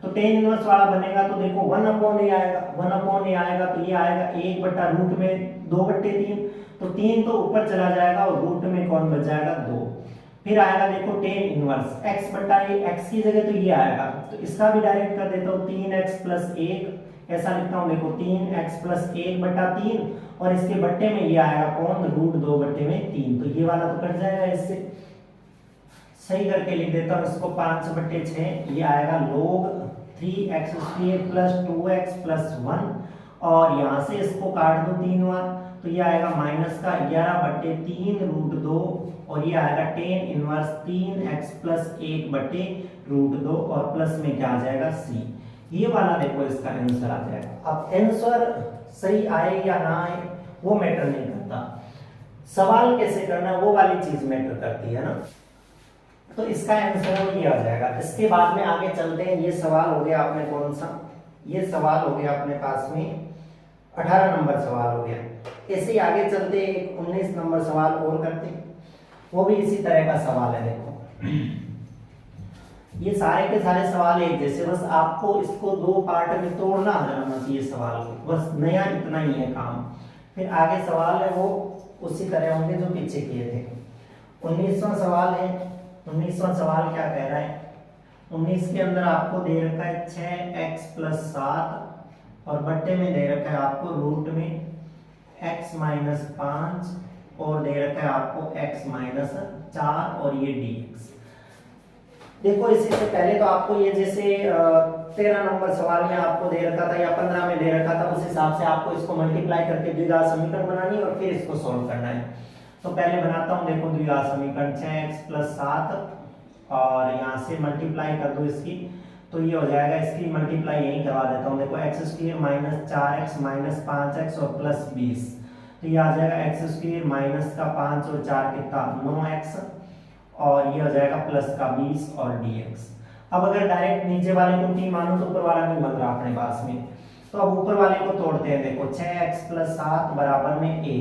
A: तो tan इनवर्स वाला बनेगा तो देखो 1/a आएगा, 1/a आएगा तो ये आएगा 1/रूट में 2/3, तो 3 तो ऊपर चला जाएगा और रूट में कौन बच जाएगा 2। फिर आएगा देखो tan इनवर्स x/a, x की जगह तो ये आएगा तो इसका भी डायरेक्ट कर देता हूँ 3x प्लस 1 ऐसा लिखता हूँ, देखो 3x प्लस 1/3 और इसके बट्टे में ये आएगा कौन √2/3, तो ये वाला तो कट जाएगा इससे। सही करके लिख देता हूँ इसको 5/6, ये आएगा log 3x² plus 2x plus 1 और यहाँ से इसको काट दो 3 बार तो ये आएगा माइनस का 11/3√2 और ये आएगा tan इनवर्स 3x प्लस 1/√2 और प्लस में क्या आ जाएगा c। ये वाला देखो इसका आंसर आ जाएगा। अब आंसर सही आए या ना आए वो मैटर नहीं करता, सवाल कैसे करना वो वाली चीज मैटर करती है ना। तो इसका आंसर ये आ जाएगा। इसके बाद में आगे चलते हैं, ये सवाल हो गया आपने कौन सा, ये सवाल हो गया अपने पास में 18 नंबर सवाल हो गया। ऐसे ही आगे चलते एक 19 नंबर सवाल और करते हैं, वो भी इसी तरह का सवाल है। देखो ये सारे के सारे सवाल एक जैसे, बस आपको इसको दो पार्ट में तोड़ना आ जाना चाहिए सवाल को, बस नया इतना ही है काम। फिर आगे सवाल है वो उसी तरह होंगे जो पीछे किए थे। 19वां सवाल है। 19वां सवाल क्या कह रहा है? 19 के अंदर आपको दे रखा है 6x + 7 और बट्टे में दे रखा है आपको रूट में x - 5 और दे रखा है आपको x - 4 और ये dx। देखो इसी से पहले तो आपको ये जैसे 13 नंबर सवाल में आपको दे रखा था या 15 में दे रखा था, उस हिसाब से आपको इसको मल्टीप्लाई करके द्विघात समीकरण बनानी है और फिर इसको सॉल्व करना है। तो पहले बनाता हूं, देखो द्विघात समीकरण 6x + 7 और यहाँ से मल्टीप्लाई कर दो इसकी, तो ये हो जाएगा, इसकी मल्टीप्लाई यहीं करवा देता हूँ। देखो x² - 4x - 5x और प्लस 20, तो ये आ जाएगा x² - का 5 और 4 कितना 9x और ये हो जाएगा प्लस का 20 और dx। अब अगर डायरेक्ट नीचे वाले को t मानो तो ऊपर वाला नहीं बन रहा अपने पास में, तो अब ऊपर वाले को तोड़ते हैं। देखो 6x + 7 बराबर में a,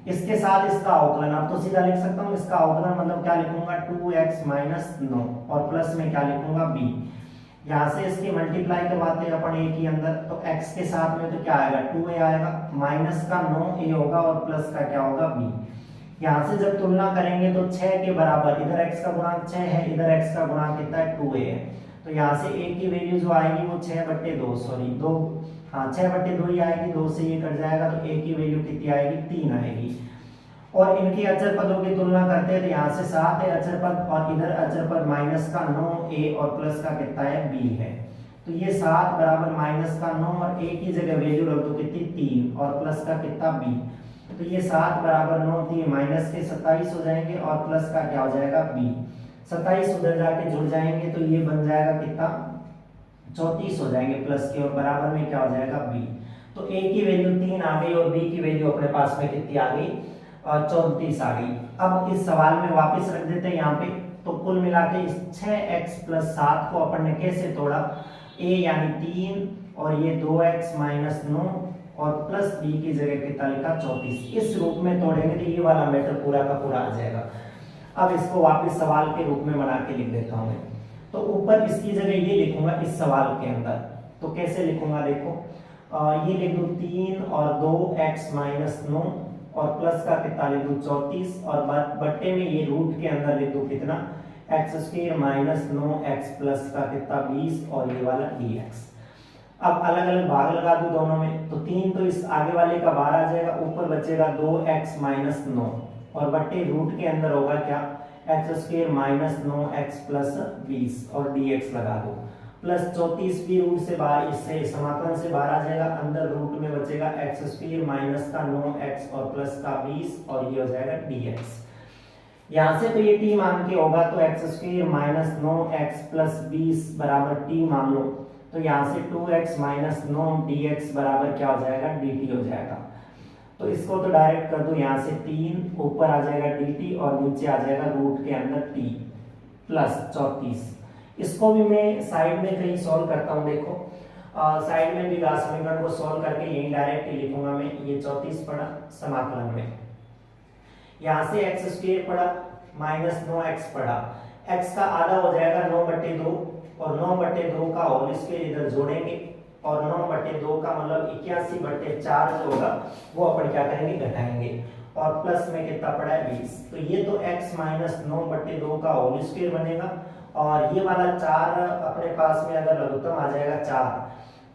A: इसके साथ इसका अवकलन, अब तो सीधा लिख सकता हूँ इसका अवकलन, मतलब क्या लिखूंगा 2x - 9 और प्लस में क्या लिखूंगा b। यहाँ से इसकी मल्टीप्लाई करवाते हैं अपन a के अंदर, तो x के साथ में तो क्या आएगा 2a आएगा, माइनस का 9a होगा और प्लस का क्या होगा b। यहाँ से जब तुलना करेंगे तो 6 के बराबर, इधर x का गुणांक 6 है, इधर x का गुणांक कितना है 2a है, तो यहाँ से a की वैल्यू जो आएगी वो 6/2 सॉरी 2, हाँ 6/2 ही आएगी, 2 से ये कट जाएगा तो a की वैल्यू कितनी आएगी 3 आएगी। और इनके अचर पदों की तुलना करते हैं तो यहाँ से 7 है अचर पद और इधर अचर पद माइनस का 9a और प्लस का कितना है b है, तो ये 7 बराबर माइनस का 9 और a की जगह वैल्यू रख दो कितनी 3 और प्लस का कितना b, तो ये 7 बराबर 9 3 माइनस के 27 हो जाएंगे और प्लस का क्या हो जाएगा b। 27 उधर जाके जुड़ जाएंगे तो ये बन जाएगा कितना 34 हो जाएंगे प्लस के, और बराबर में क्या हो जाएगा b। तो a की वैल्यू 3 आ गई और b की वैल्यू अपने पास में कितनी आ गई 34 आ गई। अब इस सवाल में वापस रख देते हैं यहाँ पे, तो कुल मिला के इस 6x + 7 को अपन ने कैसे तोड़ा, a यानी 3 और ये 2x - 9 और प्लस b की जगह कितना लिखा 34, इस रूप में तोड़ेंगे तो ये वाला मैटर पूरा का पूरा आ जाएगा। अब इसको वापस सवाल के रूप में बना के लिख देता हूँ, तो ऊपर इसकी जगह ये लिखूंगा इस सवाल के अंदर, तो कैसे लिखूंगा देखो, ये लिख दूं 3 और 2x - 9 और प्लस का कितना लिख दूं 34 और बट्टे में ये रूट के अंदर लिख दूं कितना x² - 9x प्लस का कितना 20 और ये वाला dx। अब अलग अलग भाग लगा दूं दोनों में, तो 3 तो इस आगे वाले का बाहर आ जाएगा, ऊपर बचेगा 2x - 9 और बट्टे रूट के अंदर होगा क्या x² - 9x प्लस 20 और dx लगा दो, प्लस 34 भी रूट से बाहर, इससे समाकलन से बाहर आ जाएगा, अंदर रूट में बचेगा x² माइनस का 9x और प्लस का 20 और ये हो जाएगा dx। यहाँ से तो ये t मान के होगा, तो x² - 9x प्लस 20 बराबर t मान लो, तो यहाँ से 2x - 9 dx बराबर क्या हो जाएगा dt हो जाएगा। तो इसको तो डायरेक्ट कर दो, यहाँ से 3 ऊपर आ जाएगा dt और नीचे आ जाएगा रूट के अंदर t प्लस 34। इसको भी मैं साइड में कहीं सॉल्व करता हूँ, देखो साइड में भी द्विघात समीकरण को सॉल्व करके यही डायरेक्ट ही लिखूंगा मैं, ये 34 पड़ा समाकलन में, यहाँ से x² पड़ा माइनस 9x पड़ा, x का आधा हो जाएगा 9/2 और 9/2 का होल स्क्वायर इधर जोड़ेंगे और 9/2 का मतलब 81/4 जो होगा वो अपन क्या करेंगे घटाएंगे और प्लस में कितना पड़ा है 20, तो ये तो x - 9/2 का होल स्क्वायर बनेगा और ये वाला 4 अपने पास में अगर लघुत्तम आ जाएगा 4,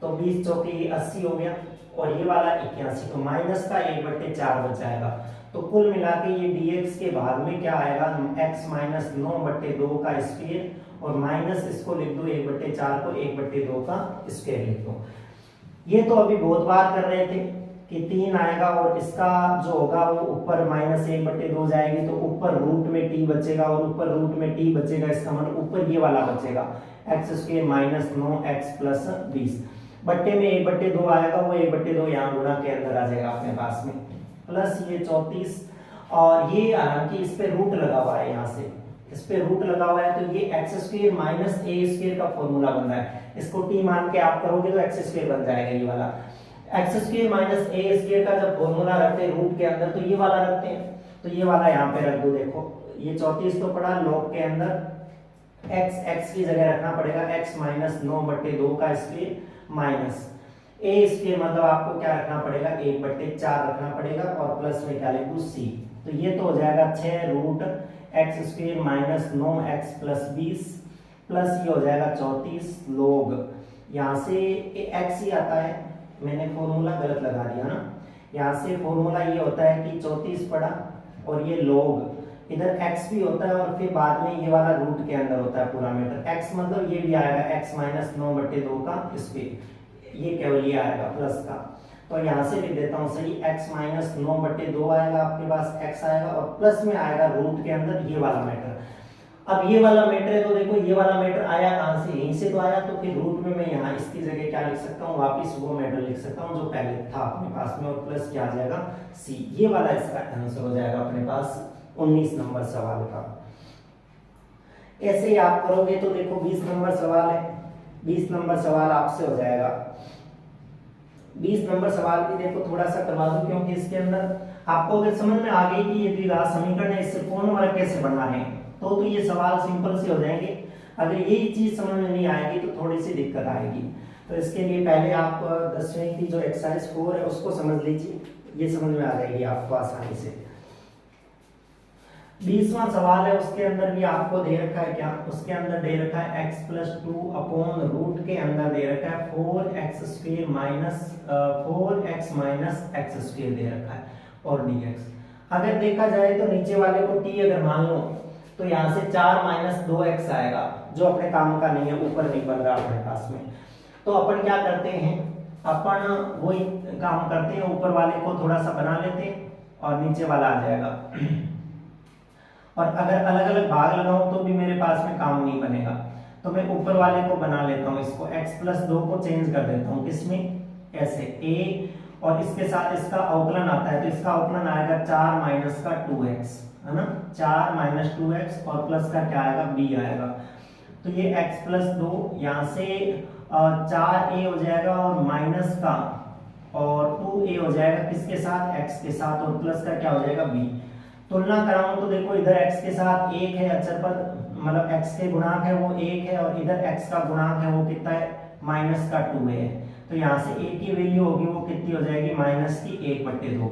A: तो 20 चौके 80 हो गया और ये वाला 81, तो माइनस का 1/4 बच जाएगा। तो कुल मिला के ये dx के भाग में क्या आएगा x - 9/2 का स्क्वायर और माइनस इसको लिख दो 1/4 को 1/2 का स्क्वायर लिख दो। ये तो अभी बहुत बार कर रहे थे कि 3 आएगा और इसका जो होगा वो ऊपर माइनस 1/2 जाएगी, तो ऊपर रूट में t बचेगा और ऊपर रूट में t बचेगा, इसका मतलब ऊपर ये वाला बचेगा x² - 9x प्लस 20, बट्टे में 1/2 आएगा, वो 1/2 यहाँ गुणा के अंदर आ जाएगा अपने पास में, प्लस ये 34 और ये हालांकि इस पे रूट लगा हुआ है, यहाँ से इस पे रूट लगा हुआ है, तो ये x² माइनस a² का फॉर्मूला बन रहा है, इसको t मान के आप करोगे तो x² बन जाएगा ये वाला। x² माइनस a² का जब फॉर्मूला रखते हैं रूट के अंदर तो ये वाला रखते हैं, तो ये वाला यहाँ पे रख दो, देखो ये 34 तो पड़ा लॉग के अंदर एक्स की जगह रखना पड़ेगा x माइनस 9/2 का स्क्वायर माइनस ए स्क्वायर, मतलब आपको क्या रखना पड़ेगा 1/4 रखना पड़ेगा और प्लस में क्या लिखूं c। तो ये तो हो जाएगा 6 root x square minus 9x plus 20 plus ये हो जाएगा 34 लोग, यहाँ से x ही आता है, मैंने फॉर्मूला गलत लगा दिया ना, यहाँ से फॉर्मूला ये होता है कि 34 पड़ा और ये लोग इधर x भी होता है और फिर बाद में ये वाला रूट के अंदर होता है पूरा मीटर। x मतलब ये भी आएगा x माइनस 9/2 का स्क्वायर, ये केवल ये आएगा प्लस का। तो यहाँ से लिख देता हूँ सही, x माइनस 9/2 आएगा आपके पास, x आएगा और प्लस में आएगा रूट के अंदर ये वाला मीटर। अब ये वाला मीटर है तो देखो ये वाला मीटर आया कहाँ से, यहीं से तो आया, तो फिर रूट में मैं यहाँ इसकी जगह क्या लिख सकता हूँ, वापिस वो मीटर लिख सकता हूँ जो पहले था अपने पास में, और प्लस क्या आ जाएगा c। ये वाला इसका आंसर हो जाएगा अपने पास 19 नंबर सवाल का। ऐसे ही आप करोगे तो देखो 20 नंबर सवाल है, 20 नंबर सवाल आपसे हो जाएगा। 20 नंबर सवाल भी देखो थोड़ा सा करवा दूं, क्योंकि इसके अंदर आपको अगर समझ में आ गई कि ये द्विघात समीकरण है, इससे पूर्ण वर्ग कैसे बना है, तो ये सवाल सिंपल से हो जाएंगे। अगर यही चीज समझ में नहीं आएगी तो थोड़ी सी दिक्कत आएगी। तो इसके लिए पहले आप 10वीं की जो एक्सरसाइज 4 है उसको समझ लीजिए, ये समझ में आ जाएगी आपको आसानी से। 20वां सवाल है, उसके अंदर भी आपको दे रखा है क्या, उसके अंदर दे रखा है x प्लस 2 अपॉन रूट के अंदर दे रखा है 4x स्क्वायर माइनस 4x माइनस x स्क्वायर दे रखा है और dx। अगर देखा जाए तो नीचे वाले को t अगर मान लो तो यहाँ से 4 माइनस 2x आएगा जो अपने काम का नहीं है, ऊपर नहीं बन रहा अपने पास में। तो अपन क्या करते हैं, अपन वही काम करते हैं, ऊपर वाले को थोड़ा सा बना लेते हैं और नीचे वाला आ जाएगा। और अगर अलग अलग भाग लगाऊं तो भी मेरे पास में काम नहीं बनेगा, तो मैं ऊपर वाले को बना लेता हूं, इसको x प्लस 2 को चेंज कर देता हूं किसमें, ऐसे a, और इसके साथ इसका अवकलन आता है, तो इसका अवकलन आएगा 4 माइनस का 2x, है ना, 4 माइनस 2x और प्लस का क्या आएगा b आएगा। तो ये x प्लस 2 यहाँ से 4a हो जाएगा और माइनस का और 2a हो जाएगा किसके साथ, x के साथ, और प्लस का क्या हो जाएगा b। तुलना कराऊं तो देखो इधर x के साथ 1 है अचर पद, मतलब x के गुणांक है वो 1 है, और इधर x का गुणांक है वो कितना है, माइनस का 2 है। तो यहाँ से a की वैल्यू होगी वो कितनी हो जाएगी, माइनस की 1/2,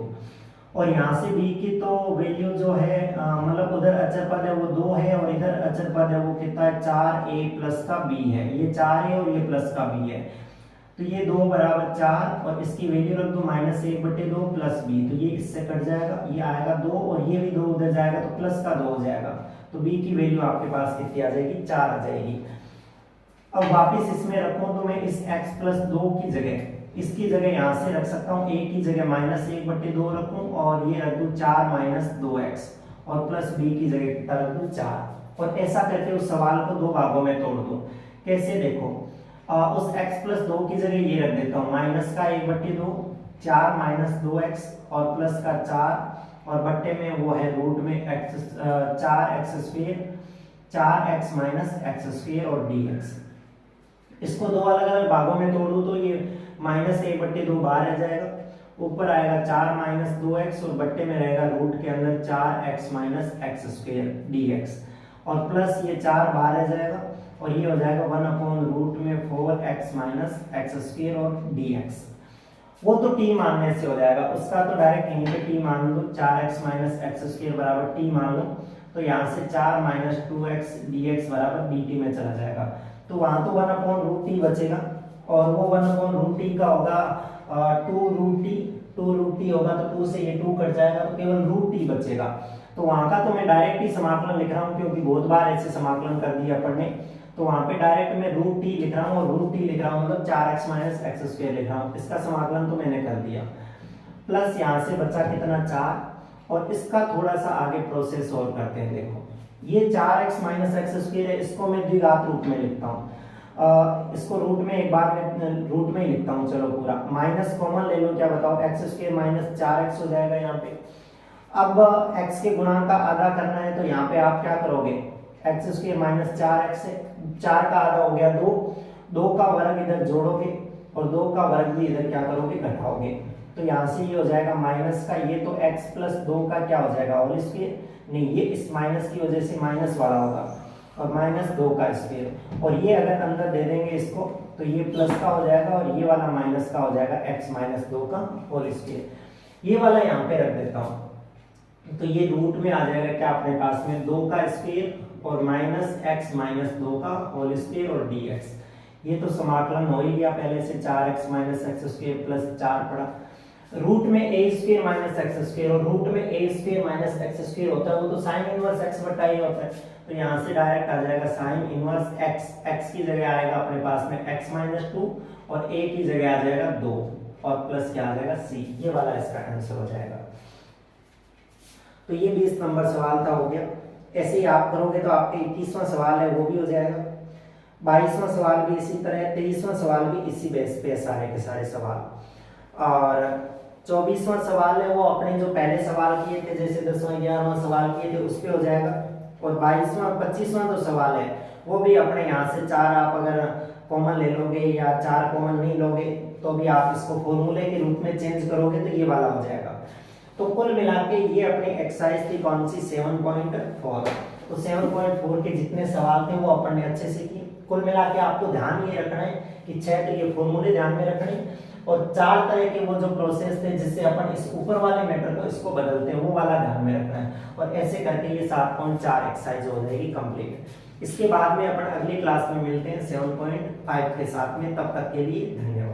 A: और यहाँ से b की तो वैल्यू जो है मतलब उधर अचर पद है वो 2 है और इधर अचर पद है वो कितना है, 4a प्लस का b है, ये 4 है और ये प्लस का b है। तो ये 2 बराबर 4 और इसकी वैल्यू रख दो माइनस 1/2 प्लस b, तो ये इससे कट जाएगा, ये आएगा 2 और ये भी 2 उधर जाएगा तो प्लस का 2 हो जाएगा। तो b की वैल्यू आपके पास कितनी आ जाएगी, 4 आ जाएगी। अब वापस इसमें रखूं तो मैं इस x प्लस 2 की जगह, इसकी जगह यहाँ से रख सकता हूँ, a की जगह माइनस 1/2 रखूं और ये रख दूं 4 माइनस 2x और प्लस b की जगह कितना रख दूं 4, और ऐसा करके उस सवाल को 2 भागों में तोड़ दूं। कैसे देखो, उस x प्लस 2 की जगह ये रख देता हूँ, माइनस का 1/2, 4 माइनस 2x और प्लस का 4, और बट्टे में वो है रूट में x 4x स्क्वायर, 4x माइनस x स्क्वायर और dx। इसको 2 अलग अलग भागों में तोड़ दूं तो ये माइनस 1/2 बाहर आ जाएगा, ऊपर आएगा 4 माइनस 2x और बट्टे में रहेगा रूट के अंदर 4x माइनस x स्क्वायर dx, और प्लस ये 4 बाहर आ जाएगा और ये हो जाएगा 1 अपॉन रूट में 4x माइनस x स्क्वायर और dx। वो तो t मानने से हो जाएगा, उसका तो डायरेक्ट यहीं पे t मान लो, 4x माइनस x स्क्वायर बराबर t मान लो, तो यहाँ से 4 माइनस 2x dx बराबर dt में चला जाएगा। तो वहां तो 1 अपॉन रूट टी बचेगा और वो 1 अपॉन रूट टी का होगा 2 रूट टी होगा, तो 2 से ये 2 कट जाएगा तो केवल रूट टी बचेगा। तो वहां का तो मैं डायरेक्ट ही समाकलन लिख रहा हूँ, क्योंकि बहुत बार ऐसे समाकलन कर दिया अपन ने, तो वहां पे डायरेक्ट मैं रूट टी लिख रहा हूँ, और रूट टी लिख रहा हूँ मतलब 4x माइनस x स्क्वायर लिख रहा हूँ, इसका समाकलन तो मैंने कर दिया। प्लस यहाँ से बचा कितना 4, और इसका थोड़ा सा आगे प्रोसेस और करते हैं। देखो ये 4x माइनस x स्क्वायर है, इसको मैं द्विघात रूप में लिखता हूँ, इसको रूट में एक बार में रूट में ही लिखता हूँ, चलो पूरा माइनस कॉमन ले लो, क्या बताओ, x स्क्वायर माइनस 4x हो जाएगा यहाँ पे। अब x के गुणांक का आधा करना है तो यहाँ पे आप क्या करोगे, x स्क्वायर माइनस 4x है, 4 का आधा हो गया 2, 2 का वर्ग इधर जोड़ोगे और 2 का वर्ग भी इधर क्या करोगे, घटाओगे, तो यहाँ से ये हो जाएगा माइनस का, ये तो x प्लस 2 का क्या हो जाएगा होल स्क्वायर, नहीं ये इस माइनस की वजह से माइनस वाला होगा, और -2 का स्क्वायर, और ये अगर अंदर दे देंगे इसको तो ये प्लस का हो जाएगा और ये वाला माइनस का हो जाएगा, x - 2 का होल स्क्वायर। ये वाला यहाँ पे रख देता हूँ तो ये रूट में आ जाएगा क्या अपने पास में 2 का स्क्वायर और -x - 2 का होल स्क्वायर और dx। ये तो समाकलन हो ही गया पहले से, 4x - x² प्लस 4 पड़ा। रूट में a square minus x square, और रूट में a square minus x square होता है वो तो साइन इनवर्स x बटा a होता है, तो यहाँ से डायरेक्ट आ जाएगा साइन इनवर्स x। x की जगह आएगा अपने पास में x - 2 और a की जगह आ जाएगा 2 और प्लस क्या आ जाएगा c। ये वाला इसका आंसर हो जाएगा। तो ये 20 नंबर सवाल था, हो गया। ऐसे ही आप करोगे तो आपके 21वां सवाल है वो भी हो जाएगा, 22वां सवाल भी इसी तरह, 23वां सवाल भी इसी बेस पे सारे के सारे सवाल। और 24वां सवाल है वो अपने जो पहले सवाल किए थे जैसे 10वां 11वां सवाल किए थे उस पे हो जाएगा। और 22वां 25वां जो सवाल है वो भी अपने यहाँ से 4 आप अगर कॉमन ले लोगे या 4 कॉमन नहीं लोगे तो भी आप इसको फॉर्मूले के रूप में चेंज करोगे तो ये वाला हो जाएगा। तो कुल मिला के ये अपनी एक्सरसाइज थी कौन सी 7.4। तो 7.4 के जितने सवाल थे वो अपन ने अच्छे से किए। कुल मिला के आपको ध्यान ये रखना है कि 6 तो ये फॉर्मूले ध्यान में रखने, और 4 तरह के वो जो प्रोसेस थे जिससे अपन इस ऊपर वाले मैटर को इसको बदलते हैं वो वाला ध्यान में रखना है। और ऐसे करके ये 7.4 एक्सरसाइज हो जाएगी कंप्लीट। इसके बाद में अपन अगली क्लास में मिलते हैं 7.5 के साथ में, तब तक के लिए धन्यवाद।